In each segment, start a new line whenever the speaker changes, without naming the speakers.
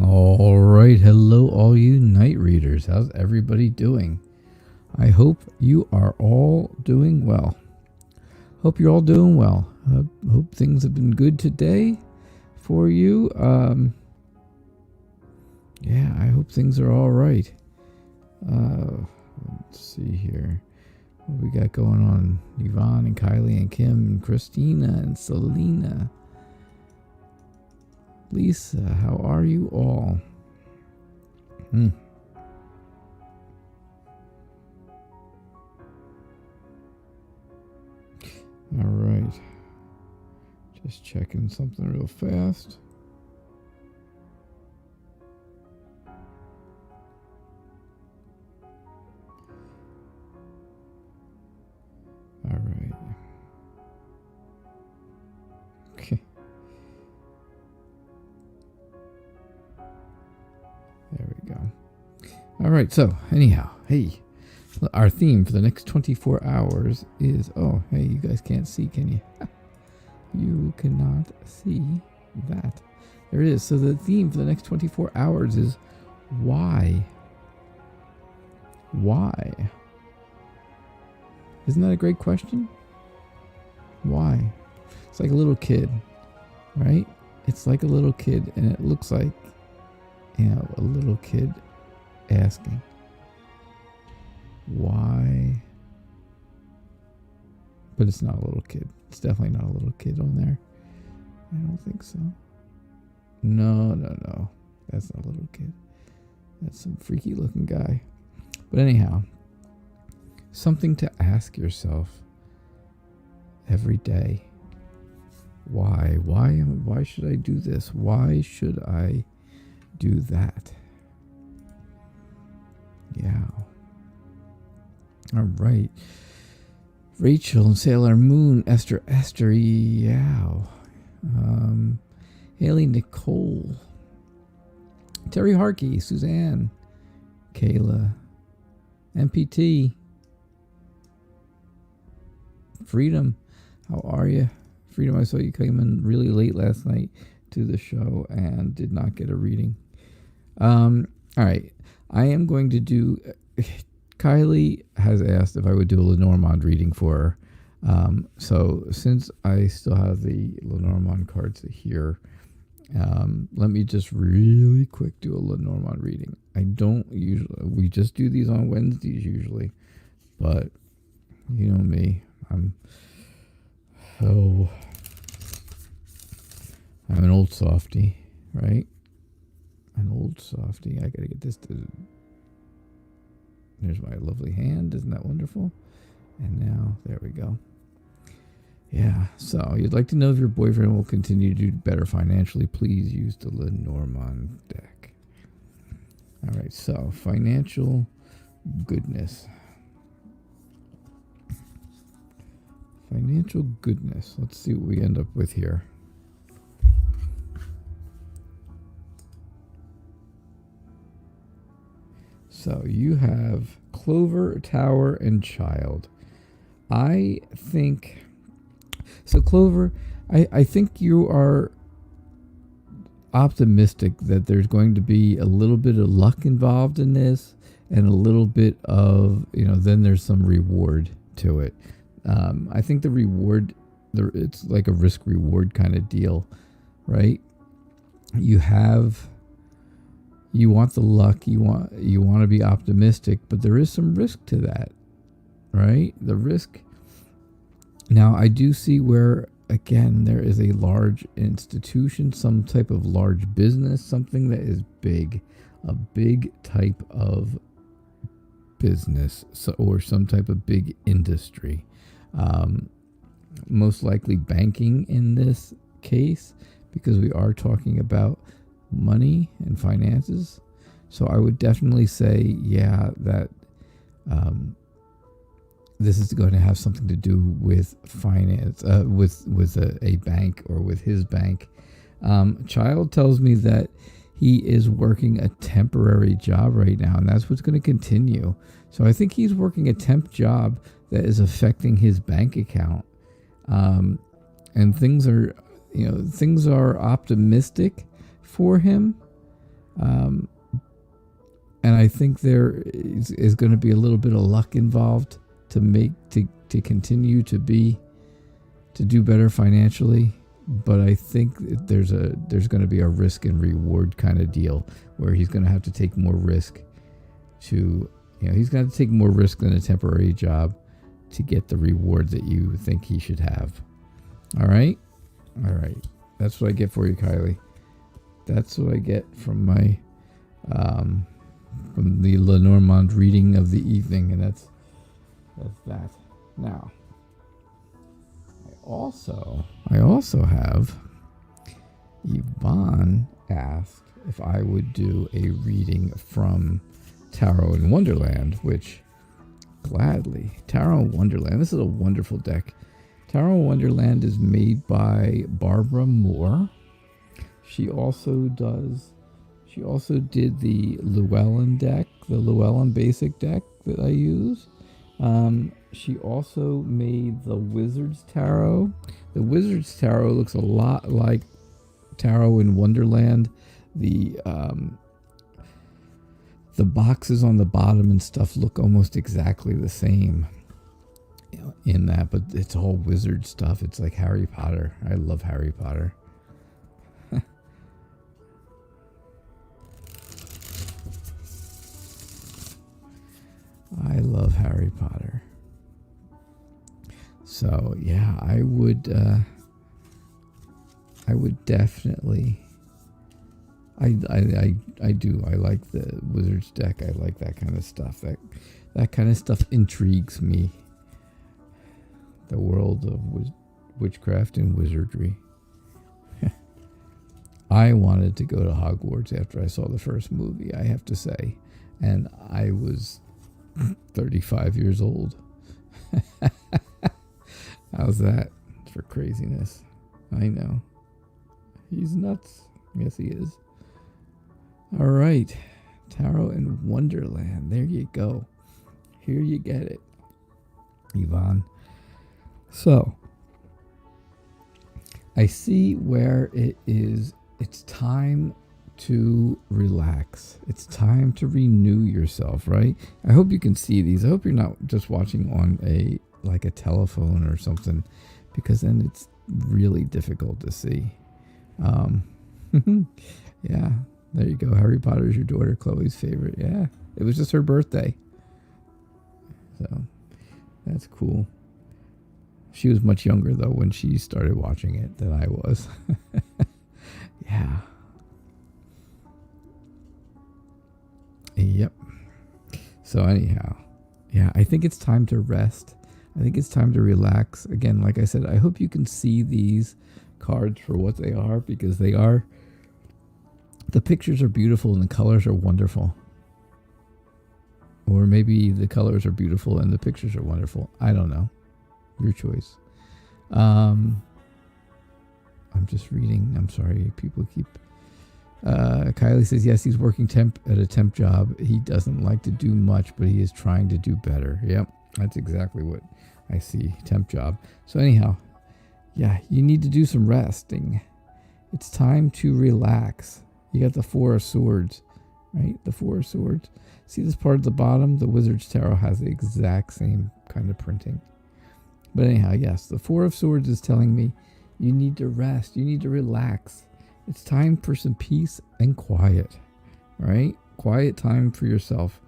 All right, hello, all you night readers. How's everybody doing? I hope you are all doing well. Hope you're all doing well. Hope things have been good today for you. Yeah, I hope things are all right. Let's see here. What we got going on? Yvonne and Kylie and Kim and Christina and Selena. Lisa, how are you all? All right. Just checking something real fast. All right. Okay. There we go. All right. So, anyhow, hey, our theme for the next 24 hours is, oh, hey, you guys can't see, can you? You cannot see that. There it is. So the theme for the next 24 hours is why? Why? Isn't that a great question? Why? It's like a little kid, right? It's like a little kid, and it looks like, a little kid asking, why? But it's not a little kid. It's definitely not a little kid on there. I don't think so. No. That's not a little kid. That's some freaky looking guy. But anyhow, something to ask yourself every day. Why? Why should I do this? Why should I do that? Yeah. All right. Rachel and Sailor Moon, Esther, Yow. Haley Nicole. Terry Harkey, Suzanne. Kayla. MPT. Freedom, how are you? Freedom, I saw you came in really late last night to the show and did not get a reading. All right. I am going to do... Kylie has asked if I would do a Lenormand reading for her. So since I still have the Lenormand cards here, let me just really quick do a Lenormand reading. I don't usually... We just do these on Wednesdays usually. But, you know me. I'm an old softy, right? An old softy. I gotta get this to... There's my lovely hand. Isn't that wonderful? And now, there we go. Yeah, so you'd like to know if your boyfriend will continue to do better financially. Please use the Lenormand deck. All right, so financial goodness. Financial goodness. Let's see what we end up with here. So you have Clover, Tower, and Child. I think... So Clover, I think you are optimistic that there's going to be a little bit of luck involved in this and a little bit of, then there's some reward to it. I think the reward, it's like a risk-reward kind of deal, right? You want the luck, you want to be optimistic, but there is some risk to that, right? The risk. Now, I do see where, again, there is a large institution, some type of large business, something that is big, a big type of business, or some type of big industry. Most likely banking in this case, because we are talking about money and finances. So I would definitely say, yeah, that this is going to have something to do with finance, with a bank or with his bank. Child tells me that he is working a temporary job right now, and that's what's going to continue. So I think he's working a temp job that is affecting his bank account. And things are optimistic for him. Um, and I think there is going to be a little bit of luck involved to continue to do better financially. But I think there's going to be a risk and reward kind of deal where he's going to have to take more risk he's going to have to take more risk than a temporary job to get the reward that you think he should have. All right. That's what I get for you, Kylie. That's what I get from my from the Lenormand reading of the evening, and that's that. Now, I also have Yvonne asked if I would do a reading from Tarot in Wonderland, which gladly. Tarot in Wonderland. This is a wonderful deck. Tarot in Wonderland is made by Barbara Moore. She also did the Llewellyn deck, the Llewellyn basic deck that I use. She also made the Wizard's Tarot. The Wizard's Tarot looks a lot like Tarot in Wonderland. The boxes on the bottom and stuff look almost exactly the same in that, but it's all wizard stuff. It's like Harry Potter. I love Harry Potter. I love Harry Potter. So yeah, I would definitely. I do. I like the Wizard's deck. I like that kind of stuff. That kind of stuff intrigues me. The world of witchcraft and wizardry. I wanted to go to Hogwarts after I saw the first movie, I have to say. And I was 35 years old. How's that for craziness? I know. He's nuts. Yes, he is. All right. Tarot in Wonderland. There you go. Here you get it, Yvonne. So, I see where it is. It's time to relax. It's time to renew yourself, right? I hope you can see these. I hope you're not just watching on a telephone or something, because then it's really difficult to see. Yeah, there you go. Harry Potter is your daughter Chloe's favorite. Yeah, it was just her birthday. So, that's cool. She was much younger, though, when she started watching it than I was. Yeah. Yep. So anyhow, yeah, I think it's time to rest. I think it's time to relax. Again, like I said, I hope you can see these cards for what they are, because they are. The pictures are beautiful and the colors are wonderful. Or maybe the colors are beautiful and the pictures are wonderful. I don't know. Your choice. I'm just reading. I'm sorry. People keep... Kylie says, yes, he's working at a temp job. He doesn't like to do much, but he is trying to do better. Yep, that's exactly what I see. Temp job. So anyhow, yeah, you need to do some resting. It's time to relax. You got the Four of Swords, right? The Four of Swords. See this part at the bottom? The Wizard's Tarot has the exact same kind of printing. But anyhow, yes, the Four of Swords is telling me you need to rest. You need to relax. It's time for some peace and quiet, right? Quiet time for yourself.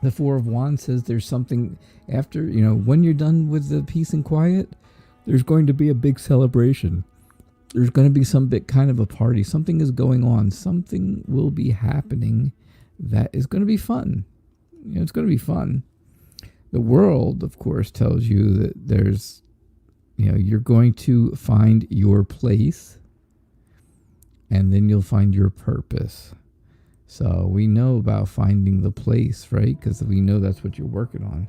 The Four of Wands says there's something after, when you're done with the peace and quiet, there's going to be a big celebration. There's going to be some big kind of a party. Something is going on. Something will be happening that is going to be fun. It's going to be fun. The world, of course, tells you that there's, you're going to find your place, and then you'll find your purpose. So we know about finding the place, right? Because we know that's what you're working on.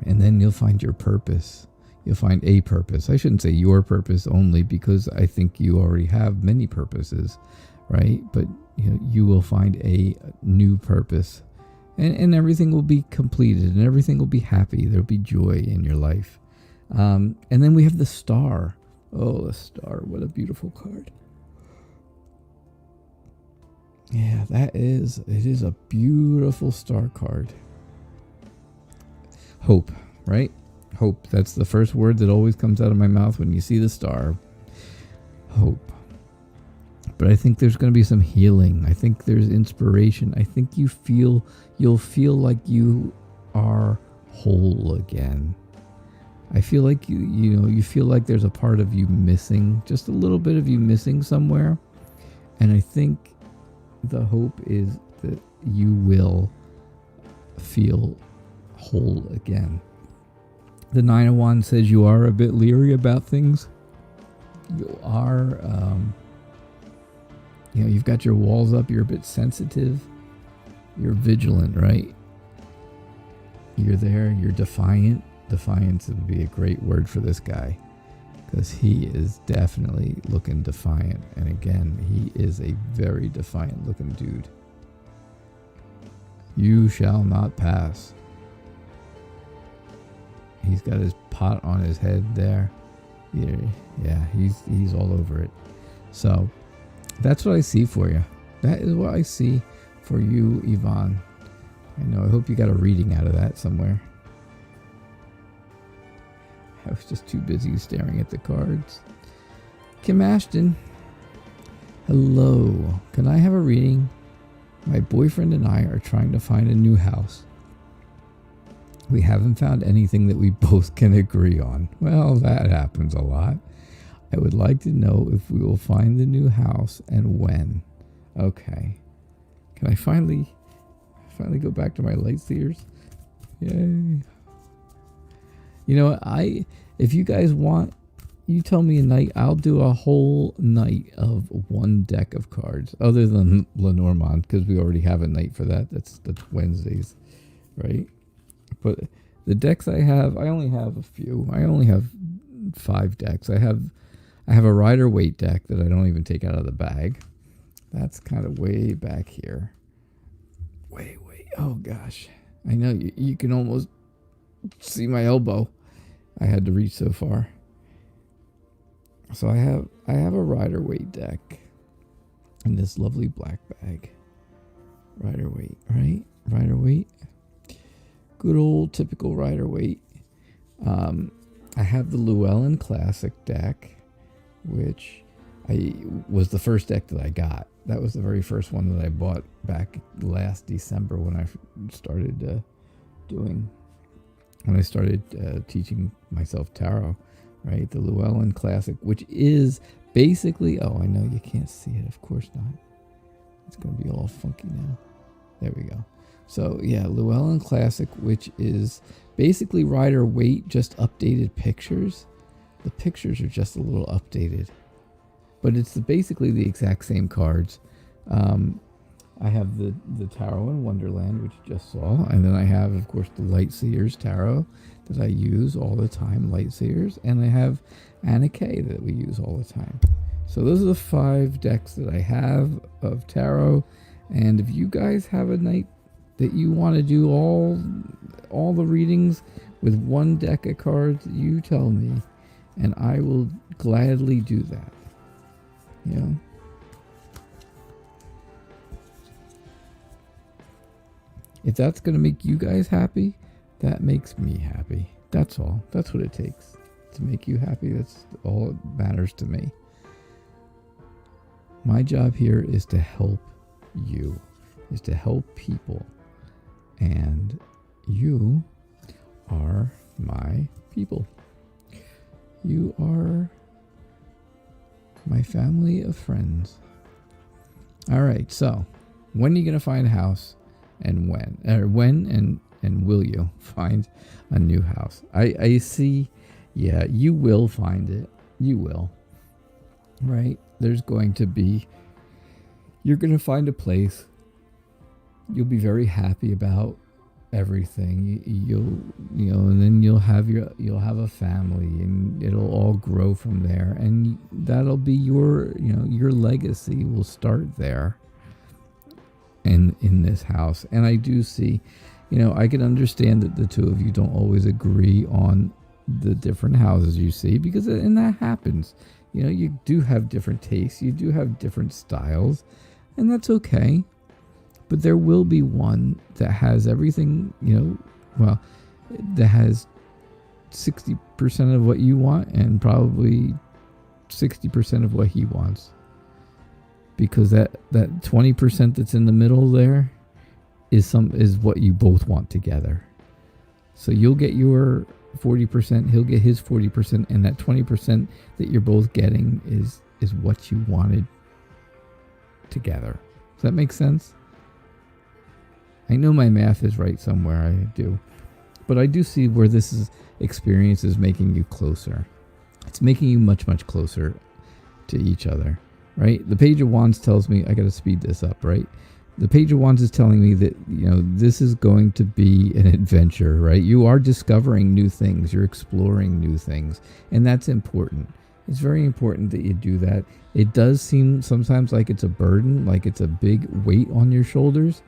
And then you'll find your purpose. You'll find a purpose. I shouldn't say your purpose only, because I think you already have many purposes, right? But you will find a new purpose, and everything will be completed, and everything will be happy. There'll be joy in your life. And then we have the Star. Oh, the Star! What a beautiful card. Yeah, it is a beautiful star card. Hope, right? Hope. That's the first word that always comes out of my mouth when you see the star. Hope. But I think there's going to be some healing. I think there's inspiration. I think you'll feel like you are whole again. I feel like you feel like there's a part of you missing, just a little bit of you missing somewhere. And I think the hope is that you will feel whole again. The Nine of Wands says you are a bit leery about things. You are, you've got your walls up. You're a bit sensitive. You're vigilant, right? You're there. You're defiant. Defiance would be a great word for this guy, because he is definitely looking defiant. And again, he is a very defiant looking dude. You shall not pass. He's got his pot on his head there. Yeah, he's all over it. So that's what I see for you. That is what I see for you, Yvonne. I hope you got a reading out of that somewhere. I was just too busy staring at the cards. Kim Ashton. Hello. Can I have a reading? My boyfriend and I are trying to find a new house. We haven't found anything that we both can agree on. Well, that happens a lot. I would like to know if we will find the new house and when. Okay. Can I finally go back to my light seers? Yay. You know what? If you guys want, you tell me a night, I'll do a whole night of one deck of cards, other than Lenormand, because we already have a night for that. That's Wednesdays, right? But the decks I have, I only have a few. I only have 5 decks. I have a Rider Waite deck that I don't even take out of the bag. That's kind of way back here. Wait. Oh gosh, I know you can almost see my elbow. I had to reach so far. So I have a Rider Waite deck in this lovely black bag. Rider Waite, right? Rider Waite. Good old typical Rider Waite. I have the Llewellyn Classic deck, which was the first deck that I got. That was the very first one that I bought back last December when I started teaching myself tarot, right? The Llewellyn Classic, which is basically, I know you can't see it, of course not. It's going to be all funky now. There we go. So yeah, Llewellyn Classic, which is basically Rider Waite, just updated pictures. The pictures are just a little updated, but it's basically the exact same cards. I have the tarot in Wonderland, which you just saw, and then I have, of course, the Light Seers tarot that I use all the time, Light Seers, and I have Anna Kay that we use all the time. So those are the 5 decks that I have of tarot. And if you guys have a night that you want to do all the readings with one deck of cards, you tell me, and I will gladly do that. Yeah. If that's going to make you guys happy, that makes me happy. That's all. That's what it takes to make you happy. That's all that matters to me. My job here is to help you, is to help people. And you are my people. You are my family of friends. All right, so when are you going to find a house, and when? Or when and will you find a new house? I see, yeah, you will find it. You will. Right? There's going to be, you're going to find a place. You'll be very happy about everything. And then you'll have a family, and it'll all grow from there, and that'll be your legacy will start there in this house. And I do see, I can understand that the two of you don't always agree on the different houses you see, and that happens. You do have different tastes, you do have different styles, And that's okay. But there will be one that has everything, that has 60% of what you want and probably 60% of what he wants. Because that 20% that's in the middle there is what you both want together. So you'll get your 40%, he'll get his 40%, and that 20% that you're both getting is what you wanted together. Does that make sense? I know my math is right somewhere, I do. But I do see where this experience is making you closer. It's making you much, much closer to each other, right? The Page of Wands tells me, I got to speed this up, right? The Page of Wands is telling me that, this is going to be an adventure, right? You are discovering new things. You're exploring new things. And that's important. It's very important that you do that. It does seem sometimes like it's a burden, like it's a big weight on your shoulders,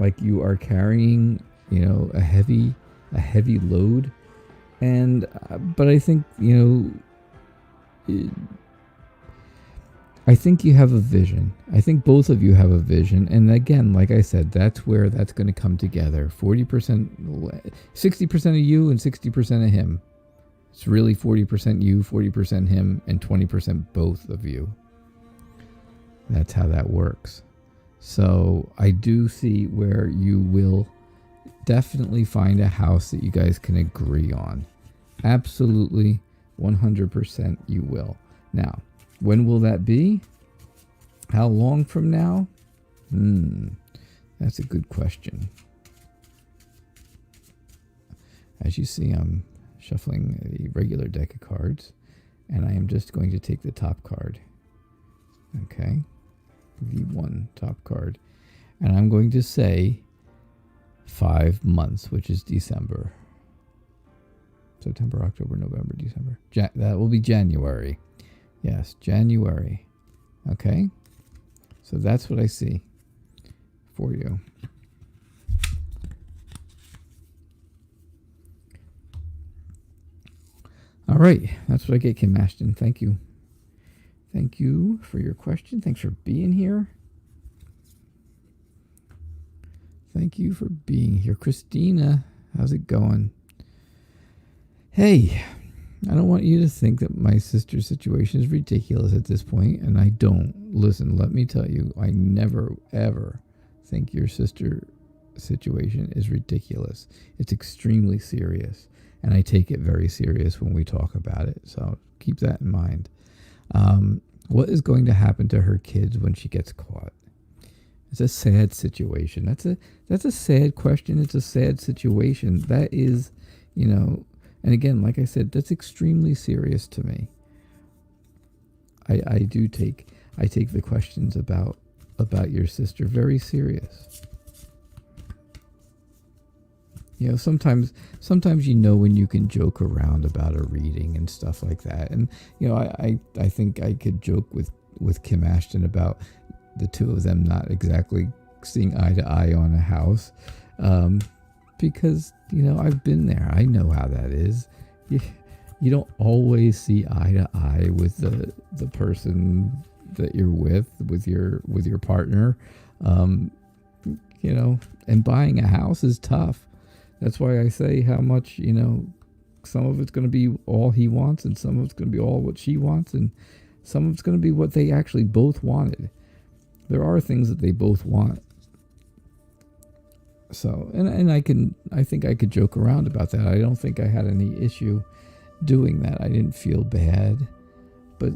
like you are carrying, a heavy load. And, but I think, I think you have a vision. I think both of you have a vision. And again, like I said, that's where that's going to come together. 40%, 60% of you and 60% of him. It's really 40% you, 40% him, and 20% both of you. That's how that works. So I do see where you will definitely find a house that you guys can agree on. Absolutely, 100% you will. Now, when will that be? How long from now? That's a good question. As you see, I'm shuffling a regular deck of cards, and I am just going to take the top card. Okay, the one top card. And I'm going to say 5 months, which is December. September, October, November, December. That will be January. Yes, January. Okay, so that's what I see for you. All right, that's what I get, Kim Ashton. Thank you. Thank you for your question. Thanks for being here. Thank you for being here. Christina, how's it going? Hey, I don't want you to think that my sister's situation is ridiculous at this point, and I don't. Listen, let me tell you, I never, ever think your sister situation is ridiculous. It's extremely serious, and I take it very serious when we talk about it, so keep that in mind. What is going to happen to her kids when she gets caught? It's a sad situation. That's a sad question. It's a sad situation. That is, and again, like I said, that's extremely serious to me. I take the questions about your sister very serious. Sometimes when you can joke around about a reading and stuff like that. And I think I could joke with Kim Ashton about the two of them not exactly seeing eye to eye on a house. Because, I've been there. I know how that is. You don't always see eye to eye with the person that you're with your partner. And buying a house is tough. That's why I say how much, some of it's going to be all he wants, and some of it's going to be all what she wants, and some of it's going to be what they actually both wanted. There are things that they both want. So, and I think I could joke around about that. I don't think I had any issue doing that. I didn't feel bad. But,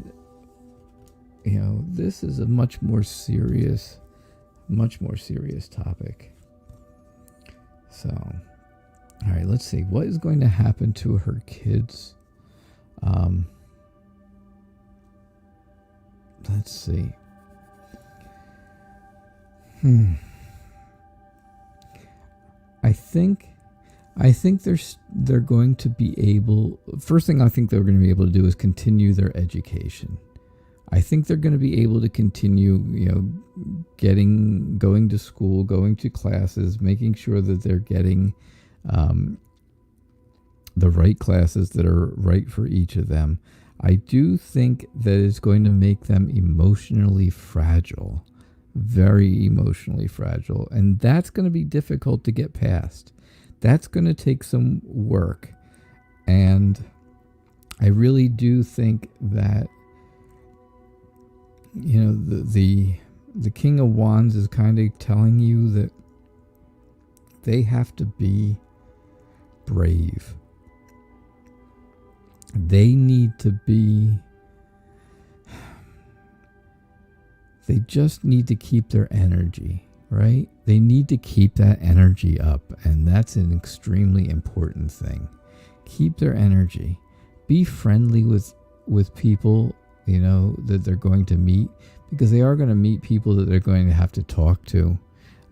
this is a much more serious topic. So, all right, let's see. What is going to happen to her kids? Let's see. I think they're going to be able. First thing I think they're going to be able to do is continue their education. I think they're going to be able to continue, going to school, going to classes, making sure that they're getting the right classes that are right for each of them. I do think that it's going to make them emotionally fragile, very emotionally fragile. And that's going to be difficult to get past. That's going to take some work. And I really do think that, you know, the King of Wands is kind of telling you that they have to be brave. They need to be, they just need to keep their energy, right? They need to keep that energy up, and that's an extremely important thing. Keep their energy. Be friendly with people, you know, that they're going to meet, because they are going to meet people that they're going to have to talk to,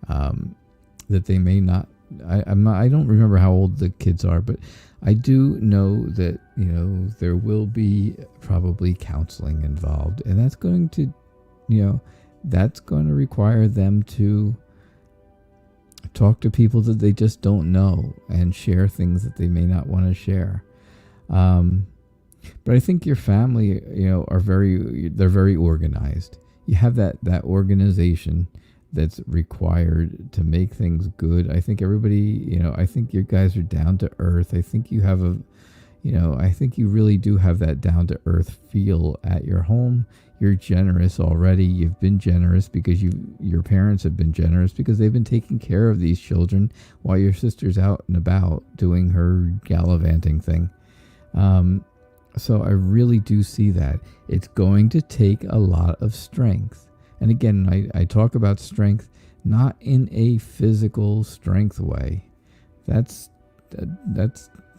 that they may not. I don't remember how old the kids are, but I do know that, you know, there will be probably counseling involved, and that's going to, you know, that's going to require them to talk to people that they just don't know and share things that they may not want to share. But I think your family, you know, they're very organized. You have that organization that's required to make things good. I think everybody, you know, I think you guys are down to earth. I think you have I think you really do have that down to earth feel at your home. You're generous already. You've been generous because your parents have been generous because they've been taking care of these children while your sister's out and about doing her gallivanting thing. So I really do see that. It's going to take a lot of strength. And again, I talk about strength not in a physical strength way. That's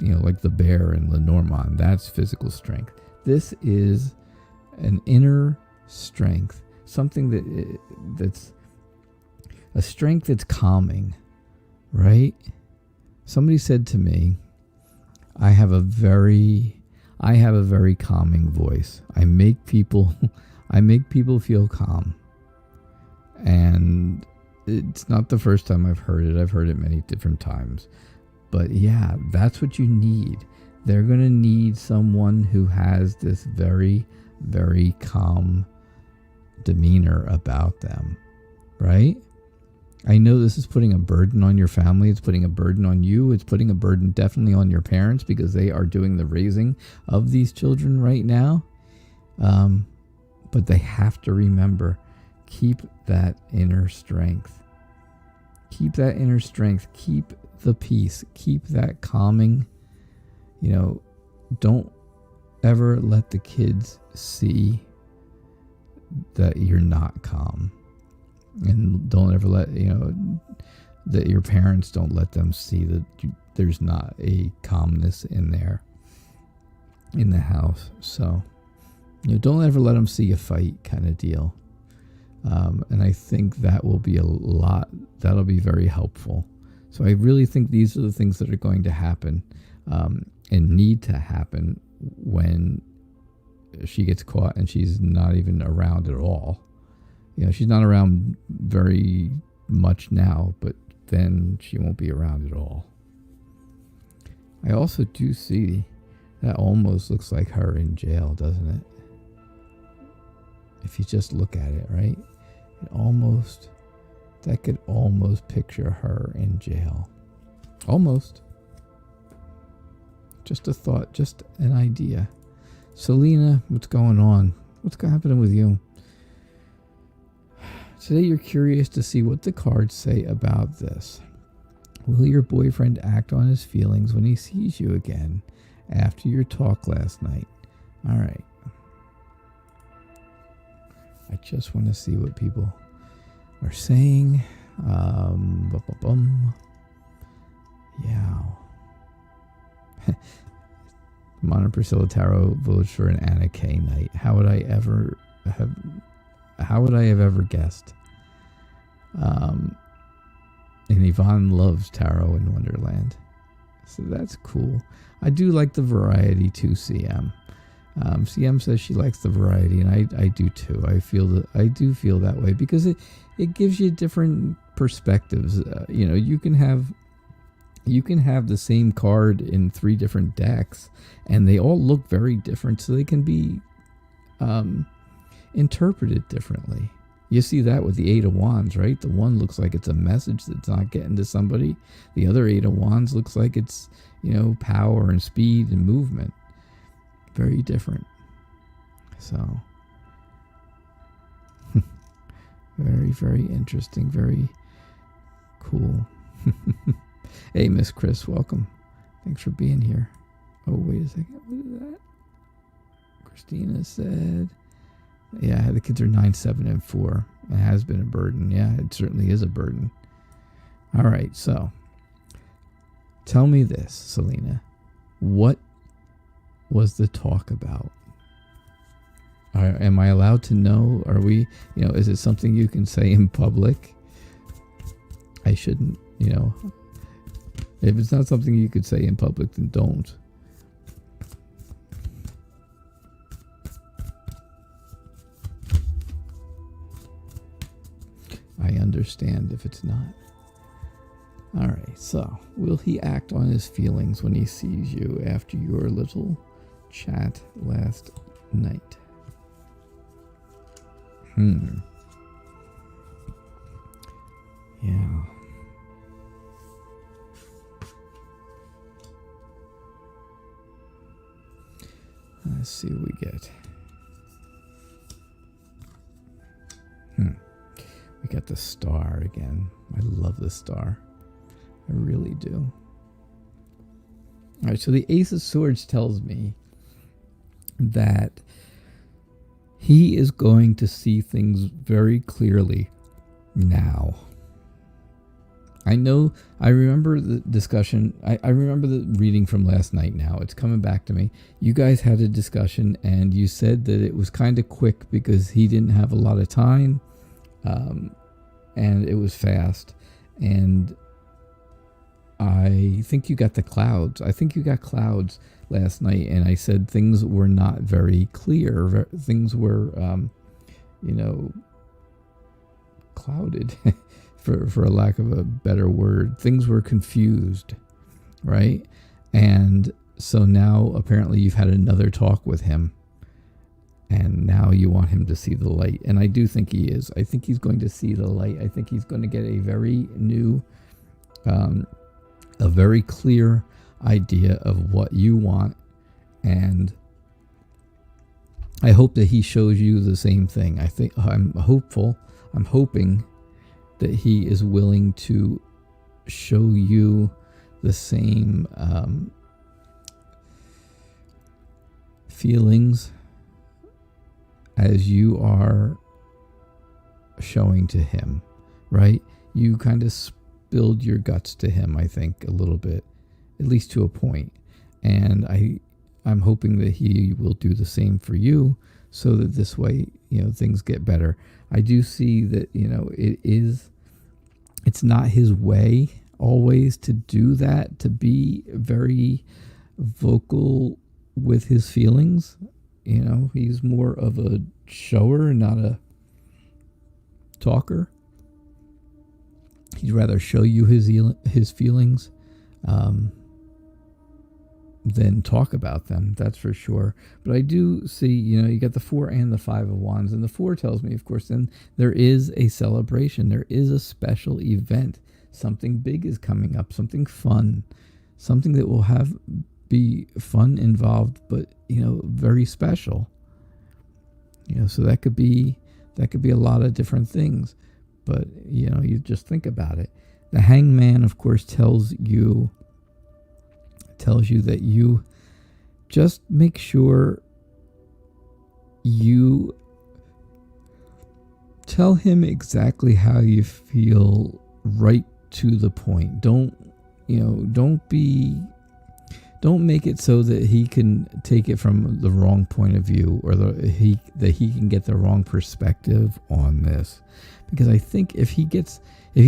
you know, like the bear in Lenormand. That's physical strength. This is an inner strength, something that's a strength that's calming, right? Somebody said to me, I have a very calming voice. I make people feel calm. And it's not the first time I've heard it. I've heard it many different times. But yeah, that's what you need. They're going to need someone who has this very, very calm demeanor about them, right? I know this is putting a burden on your family. It's putting a burden on you. It's putting a burden definitely on your parents because they are doing the raising of these children right now. But they have to remember, keep that inner strength. Keep that inner strength. Keep the peace. Keep that calming. You know, don't ever let the kids see that you're not calm. And don't ever let, you know, that your parents don't let them see that there's not a calmness in there, in the house. So, you know, don't ever let them see a fight kind of deal. And I think that will be that'll be very helpful. So I really think these are the things that are going to happen, and need to happen when she gets caught and she's not even around at all. You know, she's not around very much now, but then she won't be around at all. I also do see that almost looks like her in jail, doesn't it? If you just look at it, right? That could almost picture her in jail. Almost. Just a thought, just an idea. Selena, what's going on? What's happening with you? Today you're curious to see what the cards say about this. Will your boyfriend act on his feelings when he sees you again after your talk last night? All right. I just want to see what people are saying. Yeah. Mona Priscilla Tarot votes for an Anna Kay night. How would I have ever guessed? And Yvonne loves tarot in Wonderland. So that's cool. I do like the variety too, CM. CM says she likes the variety, and I do too. I do feel that way because it gives you different perspectives. You know, you can have the same card in 3 different decks, and they all look very different, so they can be interpreted differently. You see that with the Eight of Wands, right? The one looks like it's a message that's not getting to somebody. The other Eight of Wands looks like it's, power and speed and movement. Very different. So, very, very interesting. Very cool. Hey, Miss Chris, welcome. Thanks for being here. Oh, wait a second. What is that? Christina said... Yeah, the kids are 9, 7, and 4. It has been a burden. Yeah, it certainly is a burden. All right, so tell me this, Selena. What was the talk about? Am I allowed to know? Are we, is it something you can say in public? I shouldn't, If it's not something you could say in public, then don't. I understand if it's not. All right, so will he act on his feelings when he sees you after your little chat last night? Yeah. Let's see what we get. We got the Star again. I love the Star. I really do. All right, so the Ace of Swords tells me that he is going to see things very clearly now. I remember the discussion. I remember the reading from last night now. It's coming back to me. You guys had a discussion and you said that it was kind of quick because he didn't have a lot of time. And it was fast. And I think you got the clouds. I think you got clouds last night. And I said things were not very clear. Things were, clouded, for a lack of a better word. Things were confused, right? And so now apparently you've had another talk with him. And now you want him to see the light. And I do think he is. I think he's going to see the light. I think he's going to get a very new, a very clear idea of what you want. And I hope that he shows you the same thing. I'm hoping that he is willing to show you the same feelings as you are showing to him, right? You kind of spilled your guts to him, I think, a little bit, at least to a point. And I'm hoping that he will do the same for you so that this way, things get better. I do see that, it's not his way always to do that, to be very vocal with his feelings. He's more of a shower, not a talker. He'd rather show you his feelings than talk about them, that's for sure. But I do see, you got the 4 and the 5 of Wands. And the 4 tells me, of course, then there is a celebration. There is a special event. Something big is coming up, something fun, something that will be fun involved, but very special. So that could be a lot of different things. But you just think about it. The Hangman, of course, tells you that you just make sure you tell him exactly how you feel, right to the point. Don't make it so that he can take it from the wrong point of view, or that he can get the wrong perspective on this. Because I think if he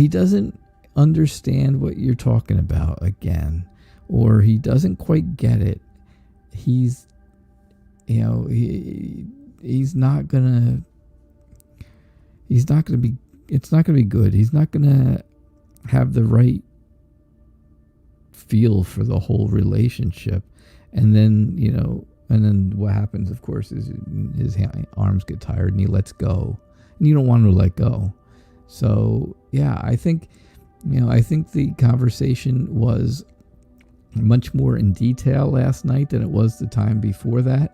doesn't understand what you're talking about again, or he doesn't quite get it, he's not gonna be, it's not gonna be good. He's not gonna have the right feel for the whole relationship. And then what happens, of course, is his arms get tired and he lets go. and you don't want to let go. So yeah, I think the conversation was much more in detail last night than it was the time before that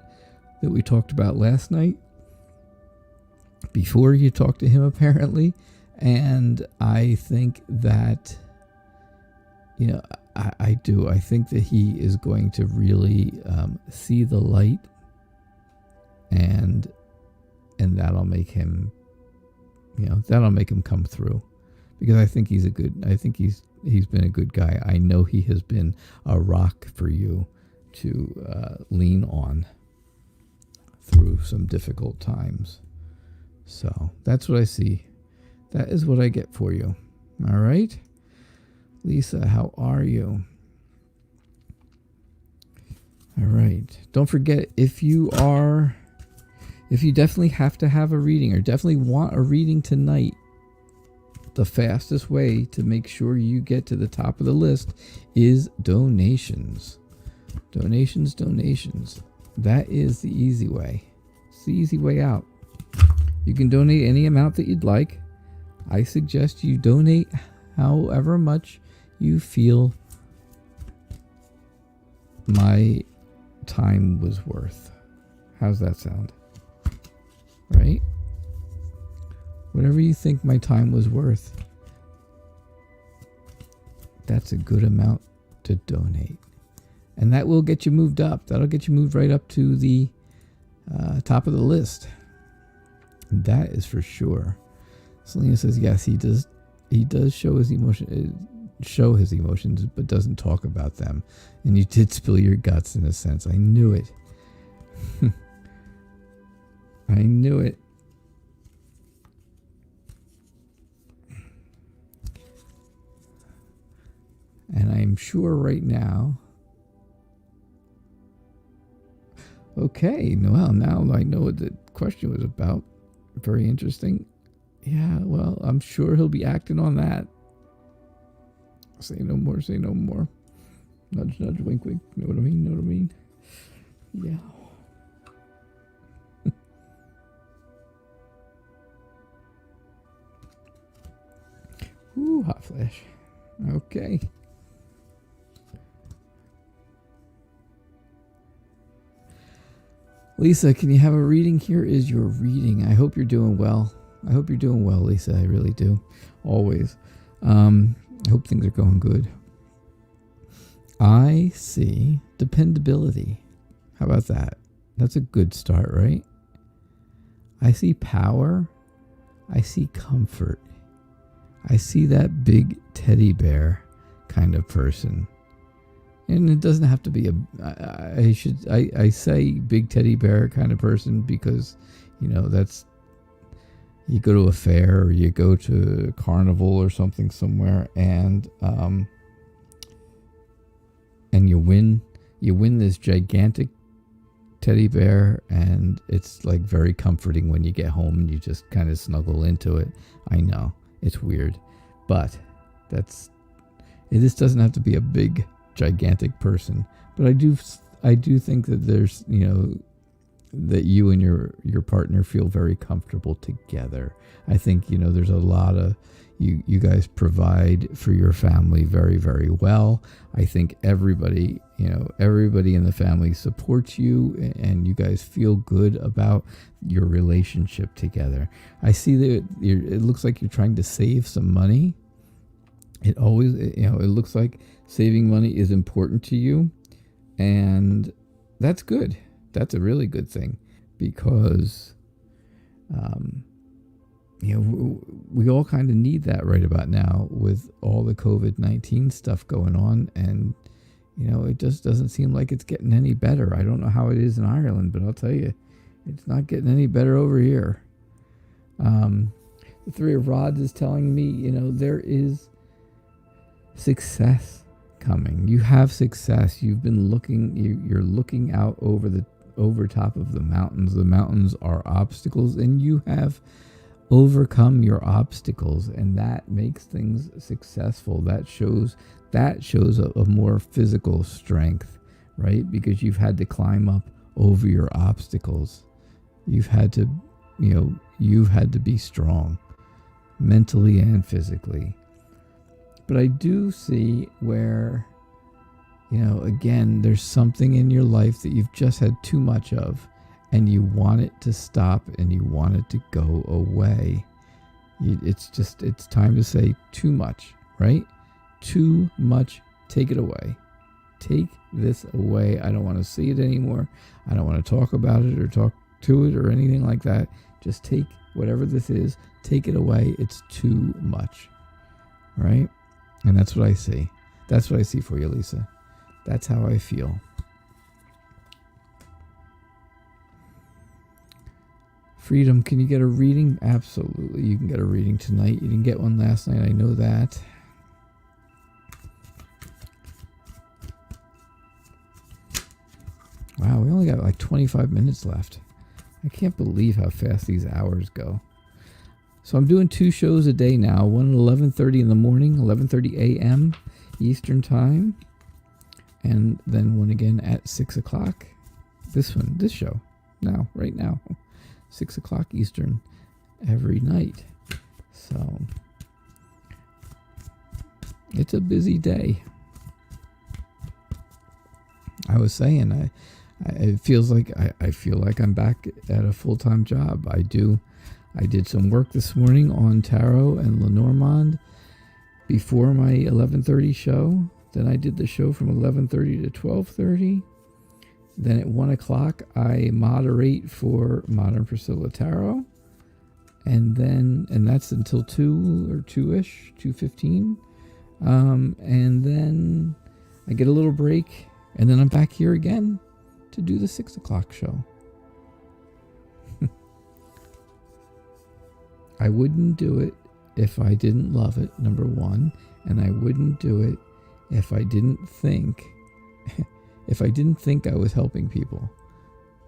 we talked about last night, before you talked to him apparently. And I think that, I do. I think that he is going to really see the light, and that'll make him, come through, because I think he's been a good guy. I know he has been a rock for you to lean on through some difficult times. So that's what I see. That is what I get for you. All right. Lisa, how are you? All right. Don't forget, if you definitely have to have a reading, or definitely want a reading tonight, the fastest way to make sure you get to the top of the list is donations. Donations. That is the easy way. It's the easy way out. You can donate any amount that you'd like. I suggest you donate however much you feel my time was worth. How's that sound? Right? Whatever you think my time was worth, that's a good amount to donate. And that will get you moved up. That'll get you moved right up to the top of the list. That is for sure. Selena says, yes, he does show his emotions, but doesn't talk about them. And you did spill your guts in a sense. I knew it. I knew it. And I'm sure right now. Okay, well, now I know what the question was about. Very interesting. Yeah, well, I'm sure he'll be acting on that. Say no more, say no more. Nudge, nudge, wink, wink. Know what I mean? Yeah. Ooh, hot flash. Okay. Lisa, can you have a reading? Here is your reading. I hope you're doing well. Lisa. I really do. Always. I hope things are going good. I see dependability. How about that? That's a good start, right? I see power. I see comfort. I see that big teddy bear kind of person. And it doesn't have to be I say big teddy bear kind of person because, that's, you go to a fair or you go to a carnival or something somewhere, and you win this gigantic teddy bear, and it's like very comforting when you get home and you just kind of snuggle into it. I know it's weird, but this doesn't have to be a big gigantic person, but I do think that there's, that you and your partner feel very comfortable together. I think, there's a lot of you guys provide for your family very, very well. I think everybody in the family supports you, and you guys feel good about your relationship together. I see that it looks like you're trying to save some money. It looks like saving money is important to you, and that's good. That's a really good thing, because, we all kind of need that right about now with all the COVID-19 stuff going on, and, it just doesn't seem like it's getting any better. I don't know how it is in Ireland, but I'll tell you, it's not getting any better over here. The Three of Rods is telling me, there is success coming. You have success. You've been you're looking out over top of the mountains. The mountains are obstacles, and you have overcome your obstacles, and that makes things successful. That shows a more physical strength, right? Because you've had to climb up over your obstacles. You've had to you've had to be strong mentally and physically. But I do see where, again, there's something in your life that you've just had too much of, and you want it to stop and you want it to go away. It's time to say too much, right? Too much, take it away. Take this away. I don't want to see it anymore. I don't want to talk about it or talk to it or anything like that. Just take whatever this is, take it away. It's too much, right? And that's what I see. That's what I see for you, Lisa. That's how I feel. Freedom, can you get a reading? Absolutely. You can get a reading tonight. You didn't get one last night. I know that. Wow, we only got like 25 minutes left. I can't believe how fast these hours go. So I'm doing 2 shows a day now. One at 11:30 in the morning, 11:30 a.m. Eastern Time. And then one again at 6 o'clock. This show, right now. 6 o'clock Eastern every night. So it's a busy day. I was saying, it feels like I feel like I'm back at a full-time job. I did some work this morning on tarot and Lenormand before my 11:30 show. Then I did the show from 11:30 to 12:30. Then at 1 o'clock, I moderate for Modern Priscilla Tarot. And that's until 2 or 2-ish, 2:15. And then I get a little break. And then I'm back here again to do the 6 o'clock show. I wouldn't do it if I didn't love it, number one. And I wouldn't do it if I didn't think I was helping people.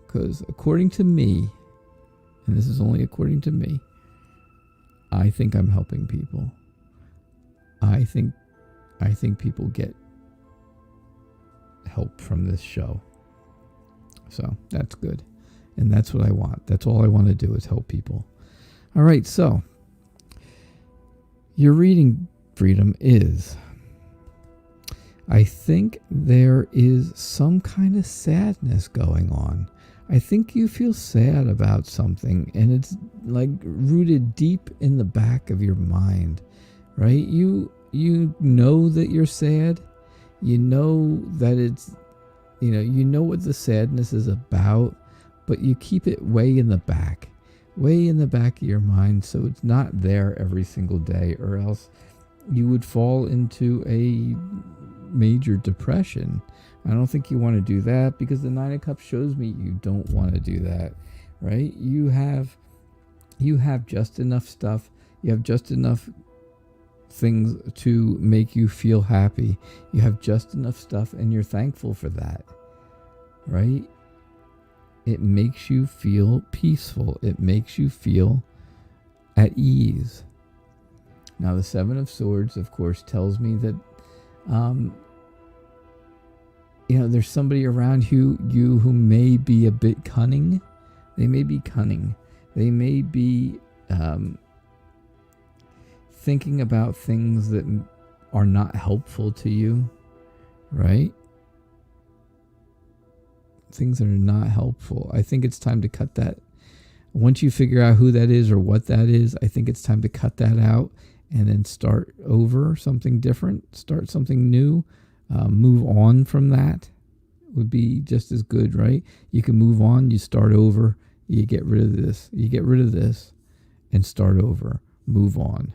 Because according to me, and this is only according to me, I think I'm helping people. I think people get help from this show. So that's good. And that's what I want. That's all I want to do is help people. All right, so your reading, Freedom, is, I think there is some kind of sadness going on. I think you feel sad about something, and it's like rooted deep in the back of your mind, right? You know that you're sad. You know that it's, you know what the sadness is about, but you keep it way in the back of your mind, so it's not there every single day, or else you would fall into a major depression. I don't think you want to do that, because the 9 of Cups shows me you don't want to do that, right? You have just enough stuff. You have just enough things to make you feel happy. You have just enough stuff, and you're thankful for that, right? It makes you feel peaceful. It makes you feel at ease. Now, the 7 of Swords, of course, tells me that there's somebody around you who may be a bit cunning. They may be cunning. They may be thinking about things that are not helpful to you, right? Things that are not helpful. I think it's time to cut that. Once you figure out who that is or what that is, I think it's time to cut that out and then start over something different, start something new, move on from that would be just as good, right? You can move on, you start over, you get rid of this, and start over, move on.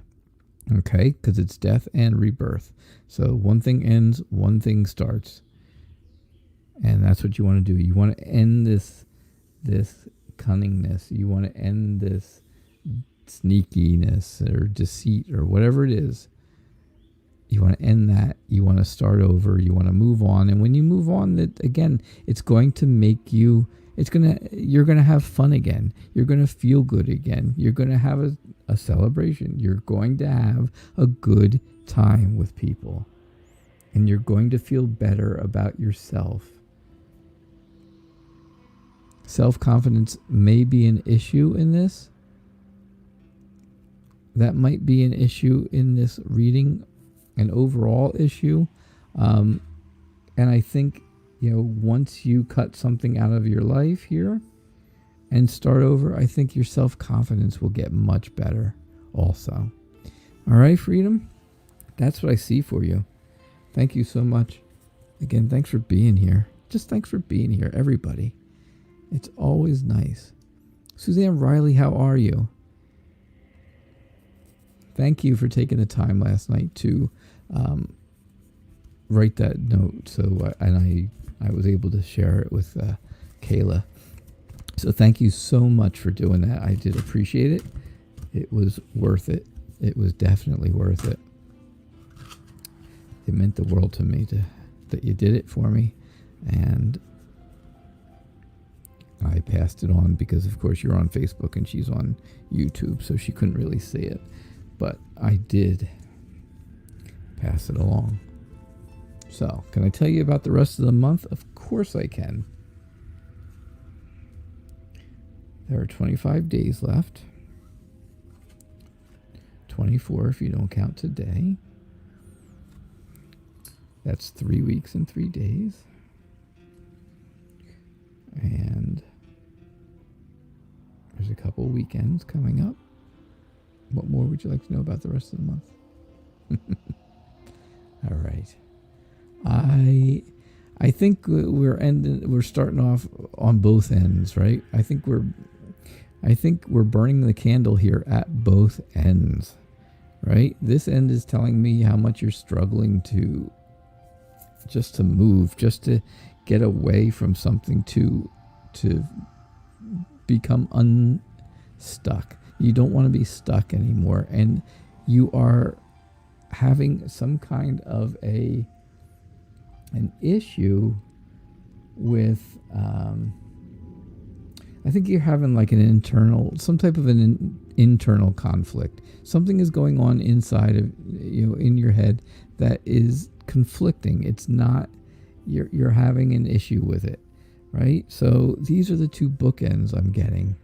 Okay, because it's death and rebirth. So one thing ends, one thing starts. And that's what you want to do. You want to end this cunningness. You want to end this sneakiness or deceit or whatever it is. You want to end that. You want to start over. You want to move on. And when you move on, that again, it's going to make you, you're going to have fun again. You're going to feel good again. You're going to have a celebration. You're going to have a good time with people. And you're going to feel better about yourself. Self-confidence may be an issue in this. That might be an issue in this reading, an overall issue. And I think, once you cut something out of your life here and start over, I think your self-confidence will get much better also. All right, Freedom? That's what I see for you. Thank you so much. Again, thanks for being here. Just thanks for being here, everybody. It's always nice. Suzanne Riley, how are you? Thank you for taking the time last night to write that note. And I was able to share it with Kayla. So thank you so much for doing that. I did appreciate it. It was worth it. It was definitely worth it. It meant the world to me that you did it for me. And I passed it on because, of course, you're on Facebook and she's on YouTube, so she couldn't really see it. But I did pass it along. So, can I tell you about the rest of the month? Of course I can. There are 25 days left. 24 if you don't count today. That's 3 weeks and 3 days. And there's a couple weekends coming up. What more would you like to know about the rest of the month? All right. I think we're starting off on both ends, right? I think we're burning the candle here at both ends, right? This end is telling me how much you're struggling to move, just to get away from something, to become unstuck. You don't want to be stuck anymore, and you are having some kind of an issue with I think you're having like some type of an internal conflict. Something is going on inside of in your head that is conflicting. It's not, you're having an issue with it, right? So these are the two bookends I'm getting.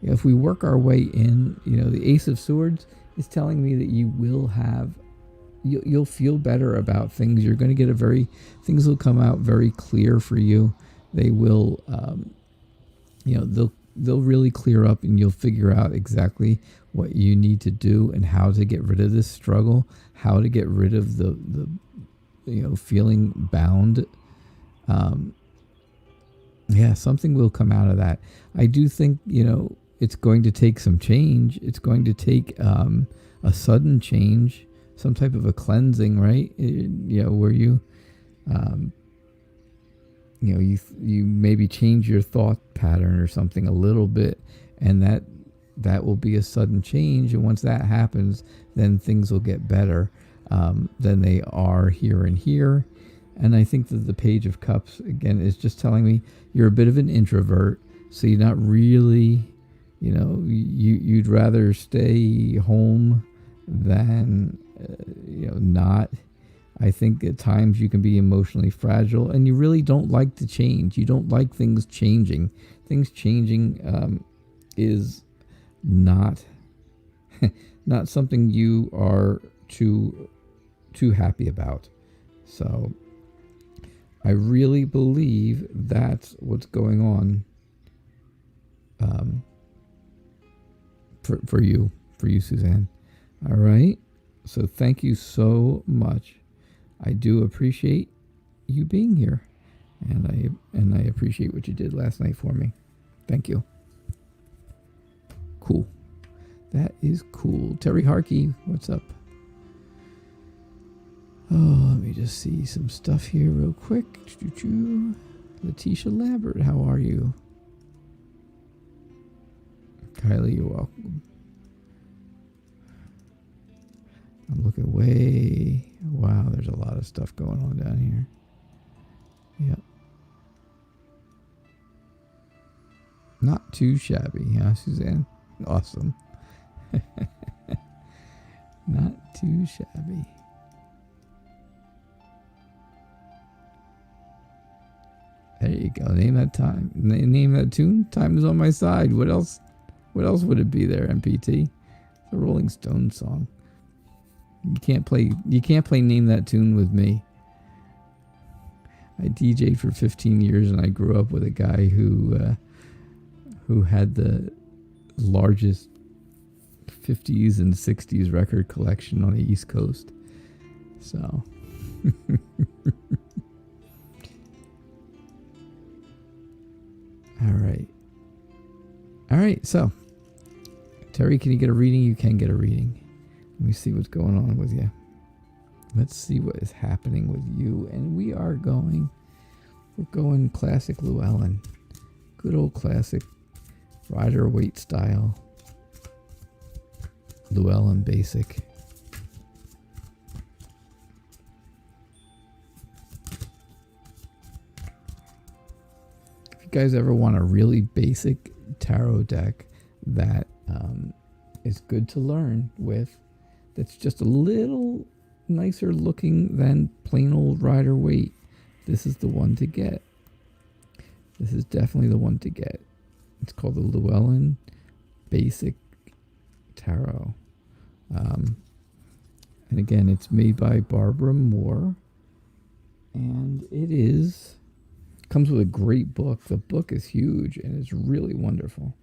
If we work our way in, the Ace of Swords is telling me that you will have, you'll feel better about things. You're going to get things will come out very clear for you. They will, they'll really clear up, and you'll figure out exactly what you need to do and how to get rid of this struggle, how to get rid of the feeling bound. Something will come out of that. I do think, it's going to take some change. It's going to take a sudden change, some type of a cleansing, right? Where you maybe change your thought pattern or something a little bit, and that will be a sudden change. And once that happens, then things will get better than they are here and here. And I think that the Page of Cups, again, is just telling me you're a bit of an introvert, so you're not really, you'd rather stay home than, not. I think at times you can be emotionally fragile, and you really don't like to change. You don't like things changing. Things changing is not not something you are too happy about. So I really believe that's what's going on for you, Suzanne. All right. So thank you so much. I do appreciate you being here, and I appreciate what you did last night for me. Thank you. Cool. That is cool. Terry Harkey, what's up? Oh, let me just see some stuff here real quick. Letitia Lambert, how are you? Kylie, you're welcome. I'm looking way... Wow, there's a lot of stuff going on down here. Yep. Not too shabby, huh, Suzanne? Awesome. Not too shabby. There you go. Name that time. Name that tune. Time is on my side. What else? What else would it be there? MPT. It's a Rolling Stones song. You can't play. Name that tune with me. I DJed for 15 years, and I grew up with a guy who had the largest 50s and 60s record collection on the East Coast. So. All right. So, Terry, can you get a reading? You can get a reading. Let me see what's going on with you. Let's see what is happening with you. And we're going classic Llewellyn. Good old classic Rider-Waite style. Llewellyn basic. If you guys ever want a really basic tarot deck that is good to learn with, that's just a little nicer looking than plain old Rider-Waite, this is the one to get. This is definitely the one to get. It's called the Llewellyn Basic Tarot. And again, it's made by Barbara Moore. And it comes with a great book. The book is huge and it's really wonderful.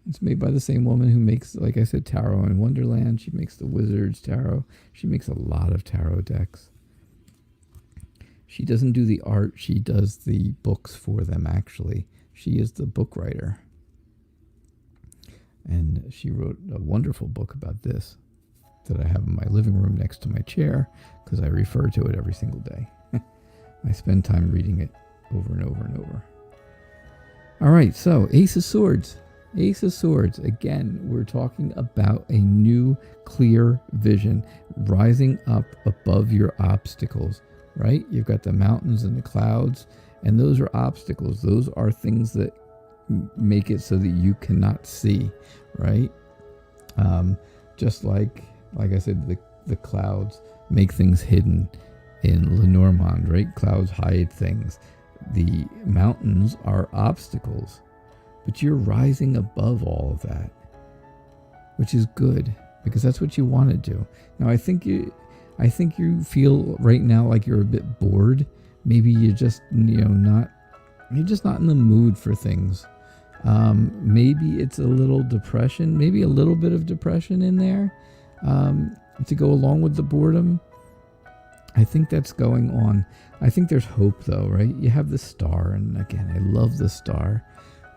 It's made by the same woman who makes, like I said, tarot in Wonderland. She makes the Wizard's Tarot. She makes a lot of tarot decks. She doesn't do the art. She does the books for them, actually. She is the book writer. And she wrote a wonderful book about this that I have in my living room next to my chair because I refer to it every single day. I spend time reading it over and over and over. All right, so Ace of Swords. Ace of Swords. Again, we're talking about a new, clear vision rising up above your obstacles, right? You've got the mountains and the clouds, and those are obstacles. Those are things that make it so that you cannot see, right? Just like I said, the clouds make things hidden in Lenormand, right? Clouds hide things. The mountains are obstacles, but you're rising above all of that, which is good because that's what you want to do. Now, I think you feel right now like you're a bit bored. Maybe you're just, not in the mood for things. Maybe it's a little depression, maybe a little bit of depression in there, to go along with the boredom. I think that's going on. I think there's hope though, right? You have the star, and again, I love the star.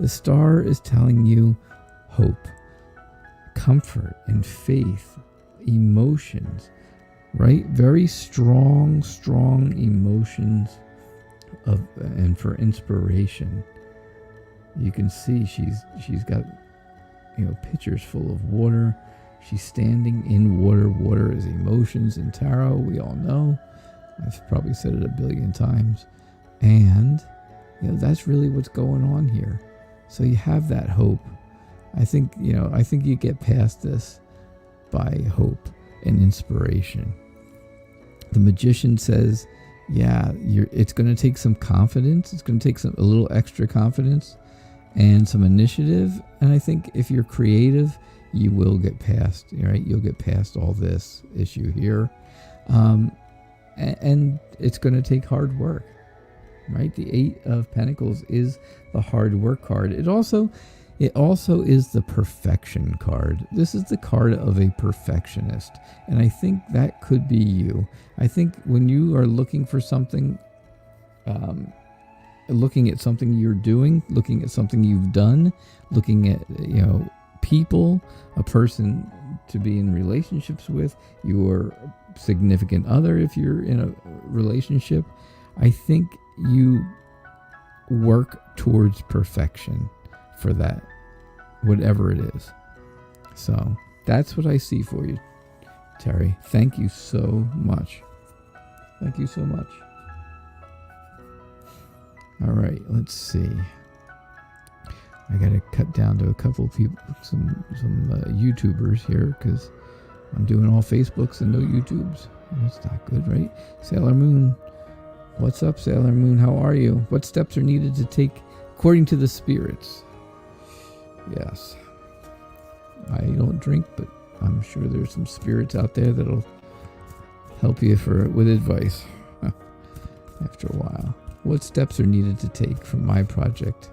The star is telling you hope, comfort, and faith, emotions, right? Very strong emotions and for inspiration. You can see she's got pitchers full of water. She's standing in water. Water is emotions in tarot. We all know. I've probably said it a billion times. And that's really what's going on here. So you have that hope. I think you get past this by hope and inspiration. The Magician says, it's going to take some confidence. It's going to take a little extra confidence and some initiative. And I think if you're creative, you will get past, right? You'll get past all this issue here. And it's going to take hard work, right? The Eight of Pentacles is the hard work card. It also is the perfection card. This is the card of a perfectionist. And I think that could be you. I think when you are looking for something, looking at something you're doing, looking at something you've done, looking at, people, a person to be in relationships with, your significant other if you're in a relationship, I think you work towards perfection for that, whatever it is. So that's what I see for you, Terry. Thank you so much. Thank you so much. All right, let's see. I got to cut down to a couple of people, some YouTubers here, because I'm doing all Facebooks and no YouTubes. That's not good, right? Sailor Moon What's up, Sailor Moon? How are you? What steps are needed to take according to the spirits? Yes. I don't drink, but I'm sure there's some spirits out there that'll help you with advice after a while. What steps are needed to take from my project?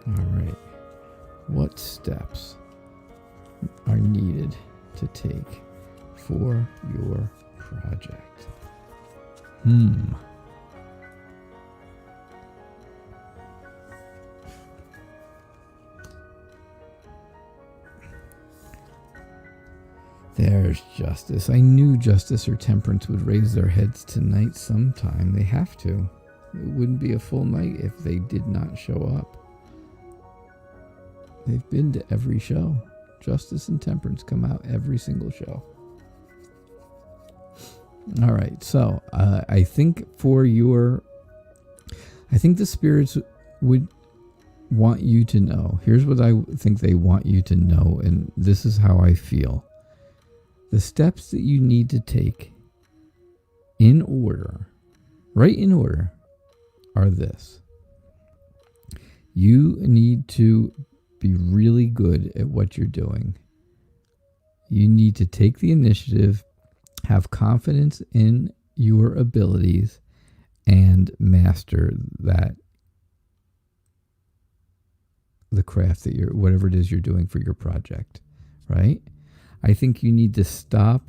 All right. What steps are needed to take for your project? There's justice. I knew justice or temperance would raise their heads tonight sometime. They have to. It wouldn't be a full night if they did not show up. They've been to every show. Justice and temperance come out every single show. All right, so I think the spirits would want you to know. Here's what I think they want you to know, and this is how I feel. The steps that you need to take in order, right in order, are this. You need to be really good at what you're doing. You need to take the initiative, have confidence in your abilities, and master the craft that whatever it is you're doing for your project, right? I think you need to stop.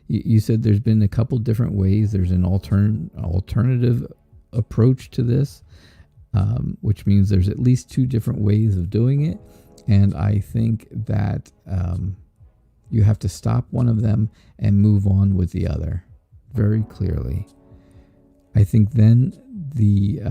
You said there's been a couple different ways. There's an alternative approach to this, which means there's at least two different ways of doing it. And I think that you have to stop one of them and move on with the other very clearly. I think then the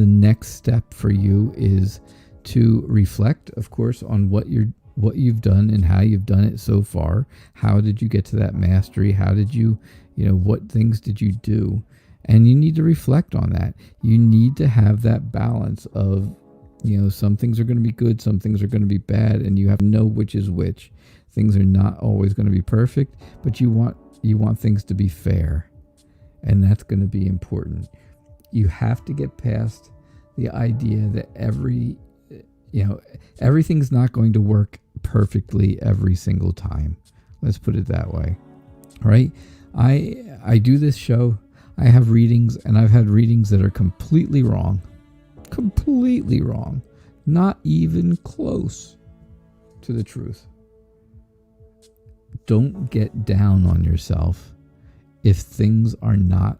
next step for you is to reflect, of course, on what you've done and how you've done it so far. How did you get to that mastery? How did you what things did you do? And you need to reflect on that. You need to have that balance of, some things are going to be good, some things are going to be bad, and you have to know which is which. Things are not always going to be perfect, but you want things to be fair, and that's going to be important. You have to get past the idea that everything's not going to work perfectly every single time. Let's put it that way. All right? I do this show. I have readings, and I've had readings that are completely wrong. Completely wrong. Not even close to the truth. Don't get down on yourself if things are not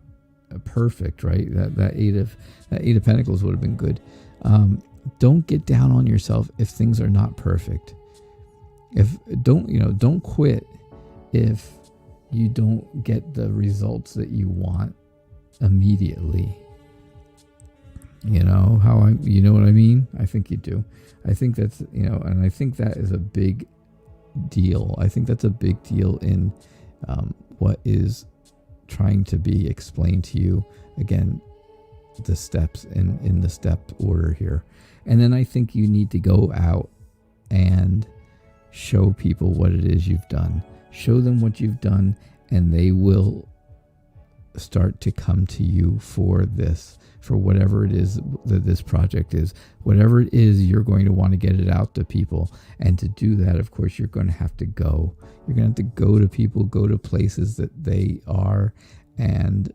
perfect, right? That eight of Pentacles would have been good. Don't get down on yourself if things are not perfect. Don't quit if you don't get the results that you want immediately. You know what I mean? I think you do. I think that's, and I think that is a big deal. I think that's a big deal in what is trying to be explained to you. Again, the steps in the step order here. And then I think you need to go out and show people what it is you've done. Show them what you've done, and they will start to come to you for this, for whatever it is that this project is. Whatever it is, you're going to want to get it out to people. And to do that, of course, you're going to have to go. You're going to have to go to people, go to places that they are, and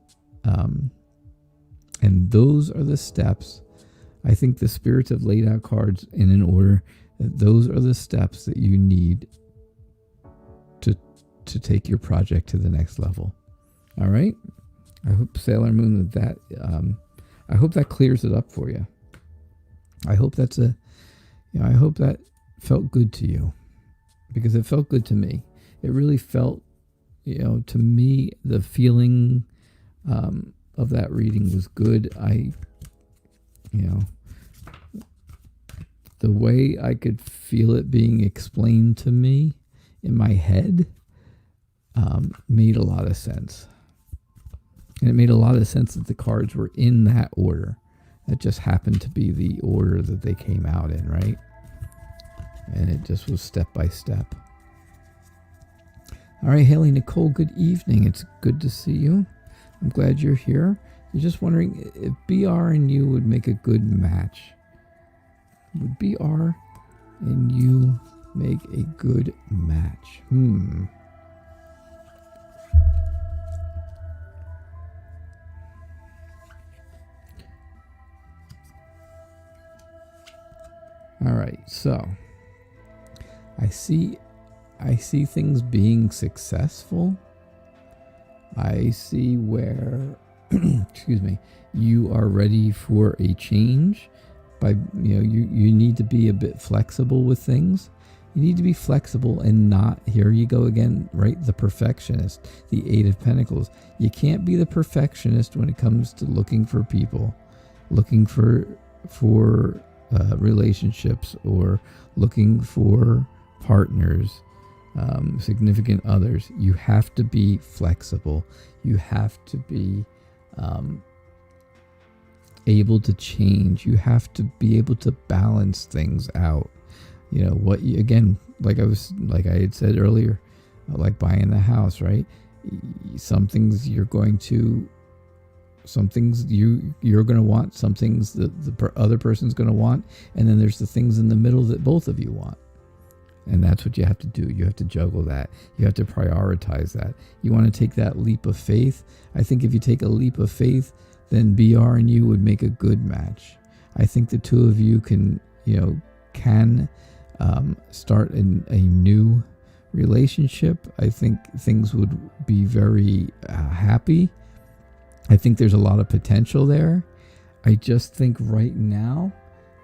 those are the steps. I think the spirits have laid out cards in an order. Those are the steps that you need to take your project to the next level. All right? I hope, Sailor Moon, I hope that clears it up for you. I hope I hope that felt good to you, because it felt good to me. It really felt, to me, the feeling of that reading was good. The way I could feel it being explained to me in my head made a lot of sense. And it made a lot of sense that the cards were in that order. That just happened to be the order that they came out in, right? And it just was step by step. All right, Haley Nicole, good evening. It's good to see you. I'm glad you're here. You're just wondering if BR and you would make a good match. Would BR and you make a good match? All right, so I see things being successful. I see where, excuse me, you are ready for a change. You need to be a bit flexible with things. You need to be flexible and not, here you go again, right? The perfectionist, the Eight of Pentacles. You can't be the perfectionist when it comes to looking for people, looking for relationships, or looking for partners, significant others. You have to be flexible. You have to be able to change. You have to be able to balance things out. Again, like I had said earlier, like buying the house, right? Some things you're going to want, some things the other person's going to want, and then there's the things in the middle that both of you want. And that's what you have to do. You have to juggle that. You have to prioritize that. You want to take that leap of faith. I think if you take a leap of faith, then BR and you would make a good match. I think the two of you can start in a new relationship. I think things would be very happy. I think there's a lot of potential there. I just think right now,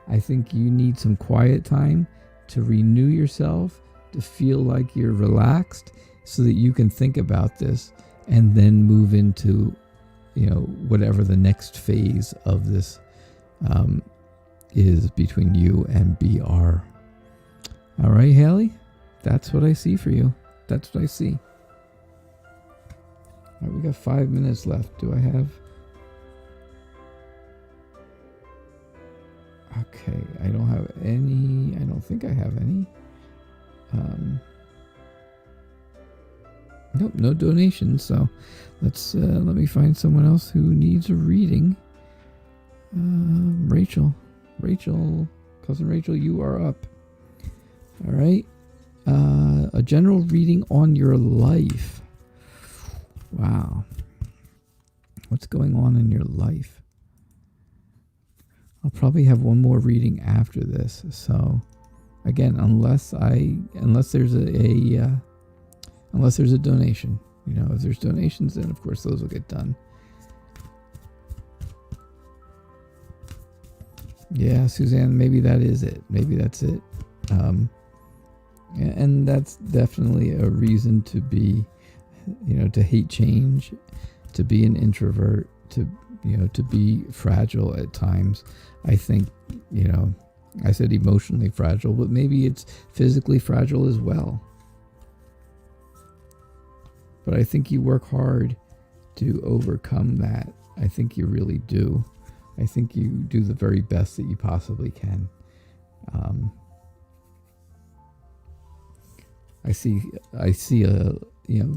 I think you need some quiet time to renew yourself, to feel like you're relaxed so that you can think about this and then move into, whatever the next phase of this is between you and BR. All right, Haley, that's what I see for you. That's what I see. All right, we got 5 minutes left. Do I have... Okay, I don't have any. I don't think I have any. Nope, no donations. So let me find someone else who needs a reading. Rachel, cousin Rachel, you are up. All right. A general reading on your life. Wow. What's going on in your life? I'll probably have one more reading after this. So again, unless there's a donation, if there's donations, then of course those will get done. Yeah, Suzanne, maybe that is it. Maybe that's it. And that's definitely a reason to be, to hate change, to be an introvert, to be fragile at times. I think, I said emotionally fragile, but maybe it's physically fragile as well. But I think you work hard to overcome that. I think you really do. I think you do the very best that you possibly can. I see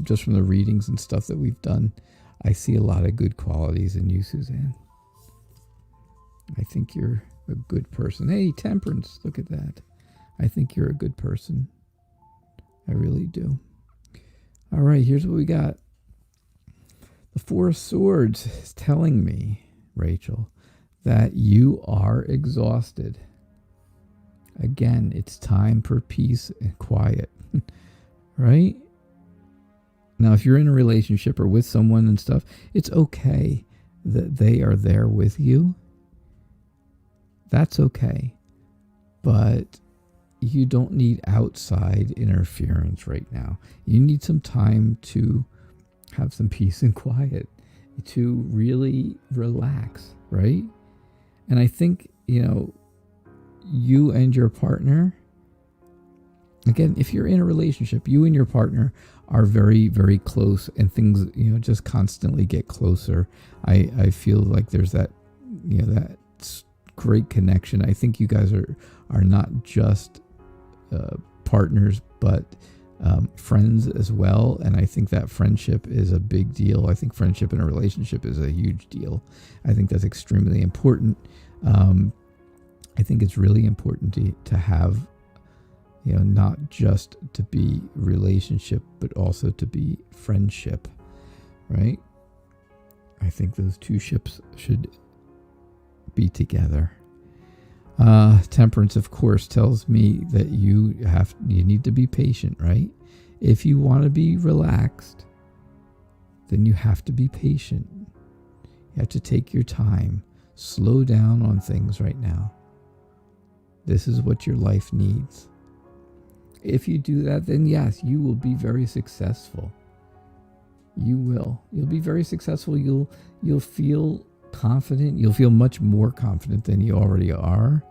just from the readings and stuff that we've done, I see a lot of good qualities in you, Suzanne. I think you're a good person. Hey, Temperance, look at that. I think you're a good person. I really do. All right, here's what we got. The Four of Swords is telling me, Rachel, that you are exhausted. Again, it's time for peace and quiet, right? Now, if you're in a relationship or with someone and stuff, it's okay that they are there with you. That's okay. But you don't need outside interference right now. You need some time to have some peace and quiet, to really relax, right? And I think, you and your partner, again, if you're in a relationship, you and your partner are very, very close, and things, just constantly get closer. I feel like there's that, that great connection. I think you guys are not just partners, but friends as well. And I think that friendship is a big deal. I think friendship in a relationship is a huge deal. I think that's extremely important. I think it's really important to have, not just to be relationship, but also to be friendship, right? I think those two ships should be together. Temperance, of course, tells me that you need to be patient, right? If you want to be relaxed, then you have to be patient. You have to take your time, slow down on things right now. This is what your life needs. If you do that, then yes, you will be very successful. You will. You'll be very successful. You'll feel confident. You'll feel much more confident than you already are.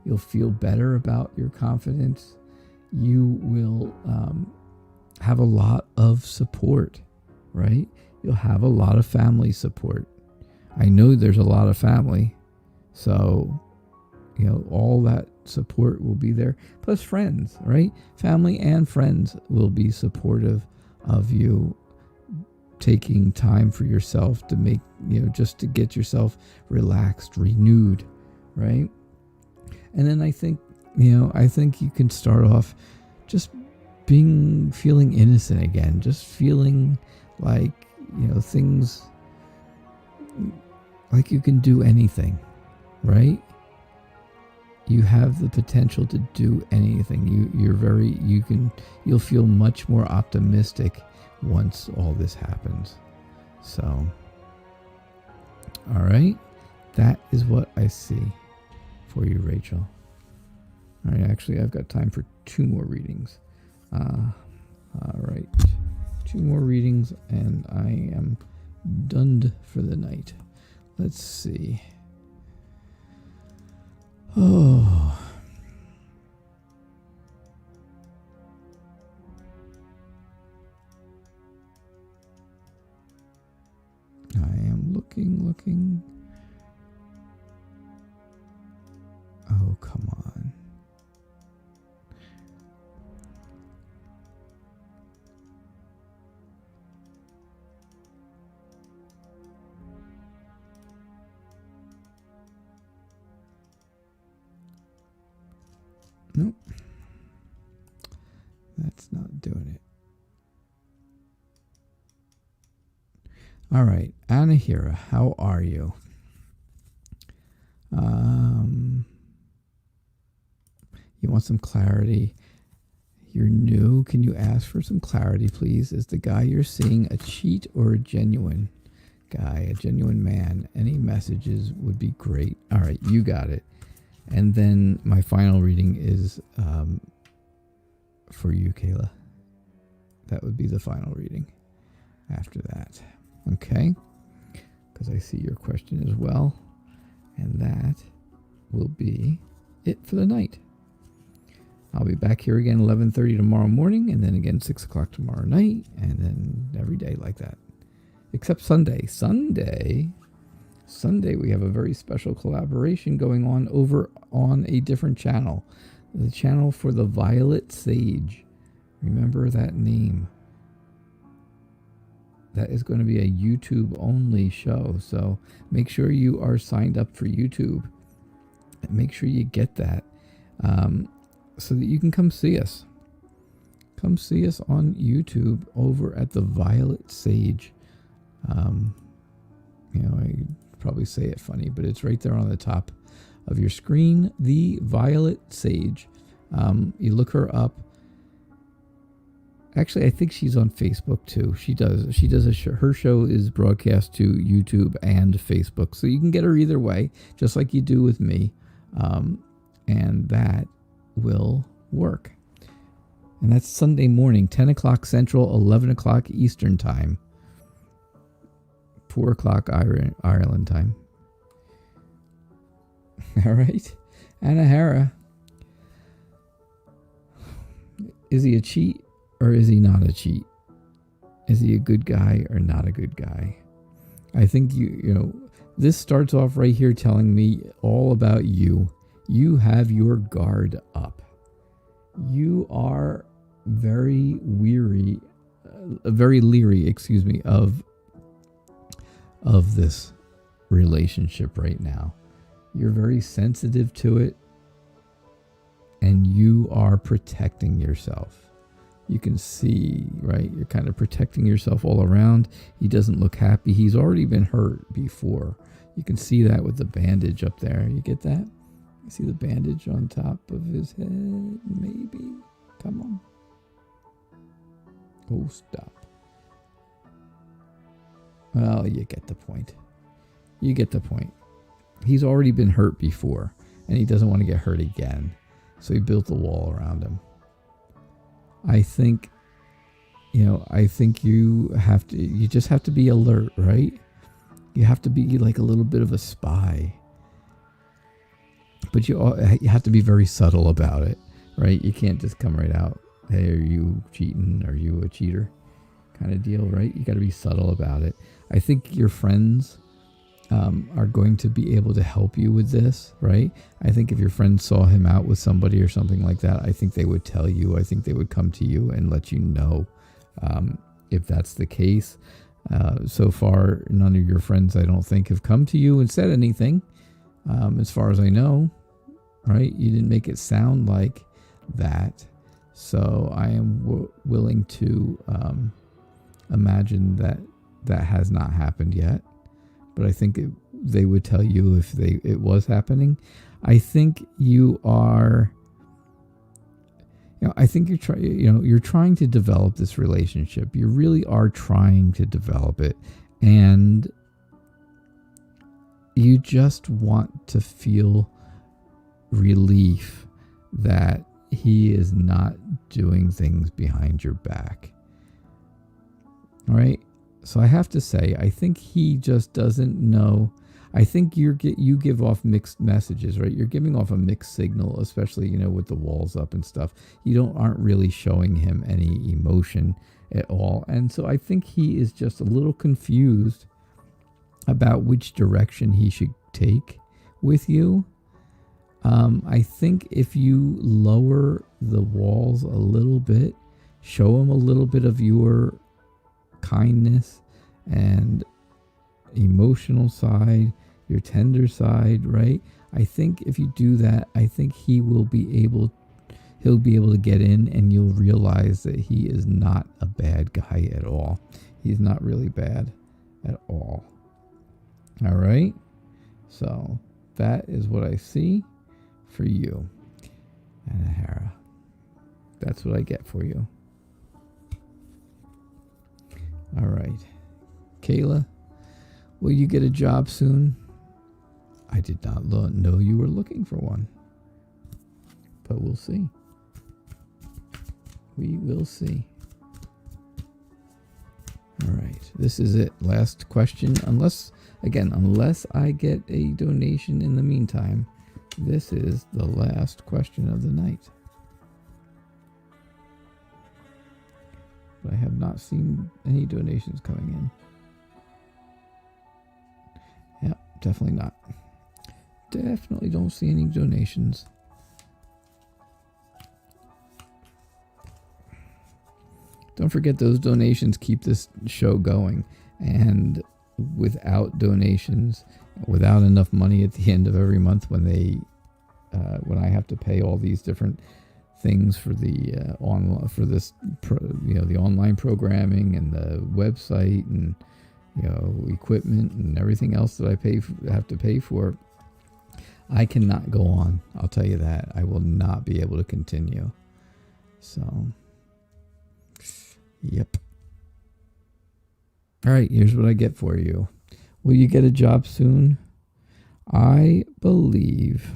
You'll feel better about your confidence. You will have a lot of support, right? You'll have a lot of family support. I know there's a lot of family, so all that support will be there. Plus friends, right? Family and friends will be supportive of you taking time for yourself to make, just to get yourself relaxed, renewed, right? And then I think you can start off just feeling innocent again, just feeling like, things, like you can do anything, right? You have the potential to do anything. You'll feel much more optimistic once all this happens. So, all right, that is what I see for you, Rachel. All right, actually, I've got time for 2 more readings. All right, 2 more readings, and I am done for the night. Let's see. Oh. I am looking. Oh, come on. Nope. That's not doing it. All right, Anahira, how are you? You want some clarity? You're new. Can you ask for some clarity, please? Is the guy you're seeing a cheat or a genuine guy, a genuine man? Any messages would be great. All right, you got it. And then my final reading is for you, Kayla. That would be the final reading after that. Okay? Because I see your question as well. And that will be it for the night. I'll be back here again 11:30 tomorrow morning, and then again 6 o'clock tomorrow night, and then every day like that. Except Sunday. Sunday, we have a very special collaboration going on over on a different channel. The channel for the Violet Sage. Remember that name. That is going to be a YouTube-only show, so make sure you are signed up for YouTube. Make sure you get that. So that you can come see us. Come see us on YouTube over at the Violet Sage. I probably say it funny, but it's right there on the top of your screen. The Violet Sage. You look her up. Actually, I think she's on Facebook too. She does a show. Her show is broadcast to YouTube and Facebook, so you can get her either way, just like you do with me. And that will work. And that's Sunday morning, 10 o'clock Central, 11 o'clock Eastern Time, 4 o'clock Ireland time. All right. Anahara, Is he a cheat or is he not a cheat? Is he a good guy or not a good guy? I think this starts off right here telling me all about you. You have your guard up. You are very leery, of this relationship right now. You're very sensitive to it, and you are protecting yourself. You can see, right? You're kind of protecting yourself all around. He doesn't look happy. He's already been hurt before. You can see that with the bandage up there. You get that? You see the bandage on top of his head? Maybe. Come on. Oh, stop. Well, you get the point. You get the point. He's already been hurt before, and he doesn't want to get hurt again. So he built a wall around him. I think you just have to be alert, right? You have to be like a little bit of a spy. But you have to be very subtle about it, right? You can't just come right out, hey, are you cheating? Are you a cheater? Kind of deal, right? You got to be subtle about it. I think your friends are going to be able to help you with this, right? I think if your friends saw him out with somebody or something like that, I think they would tell you. I think they would come to you and let you know if that's the case. So far, none of your friends, I don't think, have come to you and said anything, as far as I know, right? You didn't make it sound like that. So I am willing to imagine that has not happened yet. But I think they would tell you if it was happening. I think you are, I think you're trying to develop this relationship. You really are trying to develop it. And you just want to feel relief that he is not doing things behind your back. All right? So I have to say, I think he just doesn't know. I think you give off mixed messages, right? You're giving off a mixed signal, especially, with the walls up and stuff. You aren't really showing him any emotion at all. And so I think he is just a little confused about which direction he should take with you. I think if you lower the walls a little bit, show him a little bit of your kindness and emotional side, your tender side, right? I think if you do that, I think he'll be able to get in, and you'll realize that he is not a bad guy at all. He's not really bad at all. All right? So that is what I see for you, Anahara. That's what I get for you. All right. Kayla, will you get a job soon? I did not know you were looking for one. But we'll see. We will see. All right. This is it. Last question. Unless I get a donation in the meantime, this is the last question of the night. But I have not seen any donations coming in. Yeah, definitely not. Definitely don't see any donations. Don't forget, those donations keep this show going. And without donations, without enough money at the end of every month, when I have to pay all these different things for the the online programming and the website and equipment and everything else that I have to pay for, I cannot go on. I'll tell you that. I will not be able to continue. So, yep. All right, here's what I get for you. Will you get a job soon? I believe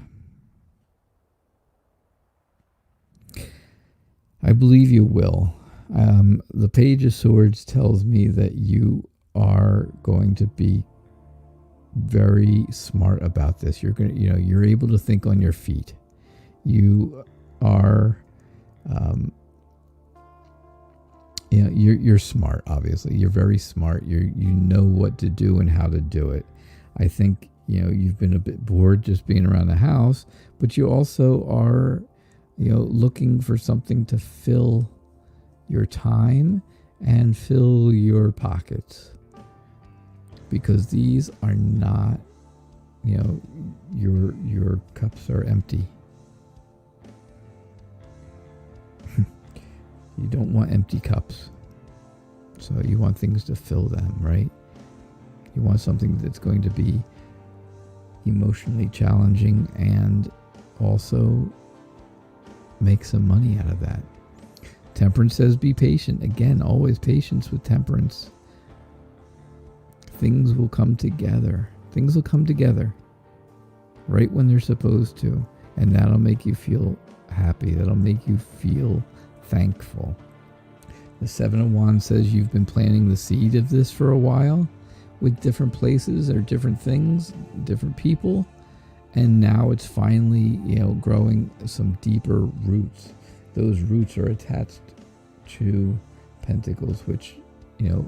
you will. The Page of Swords tells me that you are going to be very smart about this. You're able to think on your feet. You are you're smart. Obviously, you're very smart. You know what to do and how to do it. I think you've been a bit bored just being around the house, but you also are looking for something to fill your time and fill your pockets, because these are not, your cups are empty. You don't want empty cups. So you want things to fill them, right? You want something that's going to be emotionally challenging and also make some money out of that. Temperance says be patient. Again, always patience with temperance. Things will come together. Things will come together right when they're supposed to. And that'll make you feel happy. That'll make you feel thankful. The Seven of Wands says you've been planting the seed of this for a while with different places or different things, different people. And now it's finally, growing some deeper roots. Those roots are attached to pentacles, which,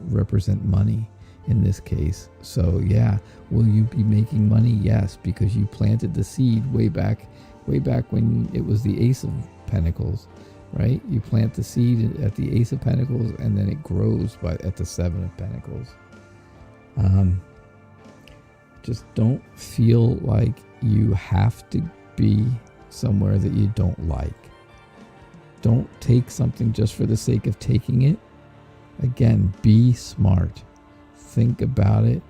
represent money in this case. So yeah, will you be making money? Yes, because you planted the seed way back when it was the Ace of Pentacles, right? You plant the seed at the Ace of Pentacles and then it grows at the Seven of Pentacles. Just don't feel like you have to be somewhere that you don't like. Don't take something just for the sake of taking it. Again, be smart. Think about it.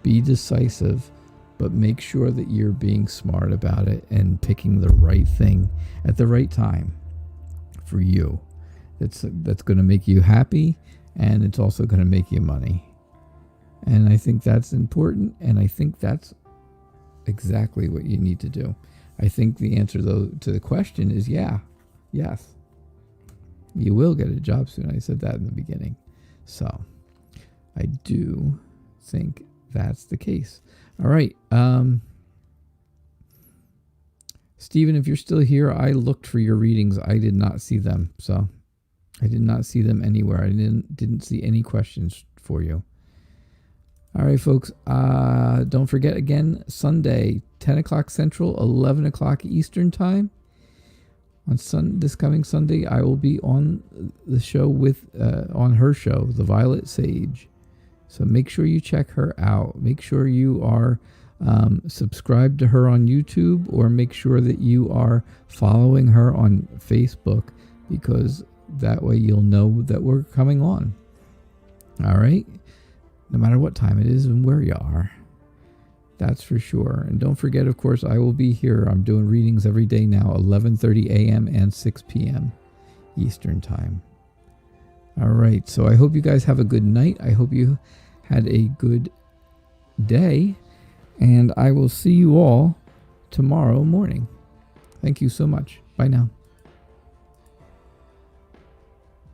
Be decisive, but make sure that you're being smart about it and picking the right thing at the right time for you. That's going to make you happy, and it's also going to make you money. And I think that's important, and I think that's exactly what you need to do. I think the answer, though, to the question is yes. You will get a job soon. I said that in the beginning. So I do think that's the case. All right. Stephen, if you're still here, I looked for your readings. I did not see them. So I did not see them anywhere. I didn't see any questions for you. All right, folks. Don't forget, again, Sunday, 10 o'clock Central, 11 o'clock Eastern Time. On this coming Sunday, I will be on the show on her show, The Violet Sage. So make sure you check her out. Make sure you are subscribed to her on YouTube, or make sure that you are following her on Facebook, because that way you'll know that we're coming on. All right? No matter what time it is and where you are. That's for sure. And don't forget, of course, I will be here. I'm doing readings every day now, 11:30 a.m. and 6 p.m. Eastern Time. All right. So I hope you guys have a good night. I hope you had a good day. And I will see you all tomorrow morning. Thank you so much. Bye now.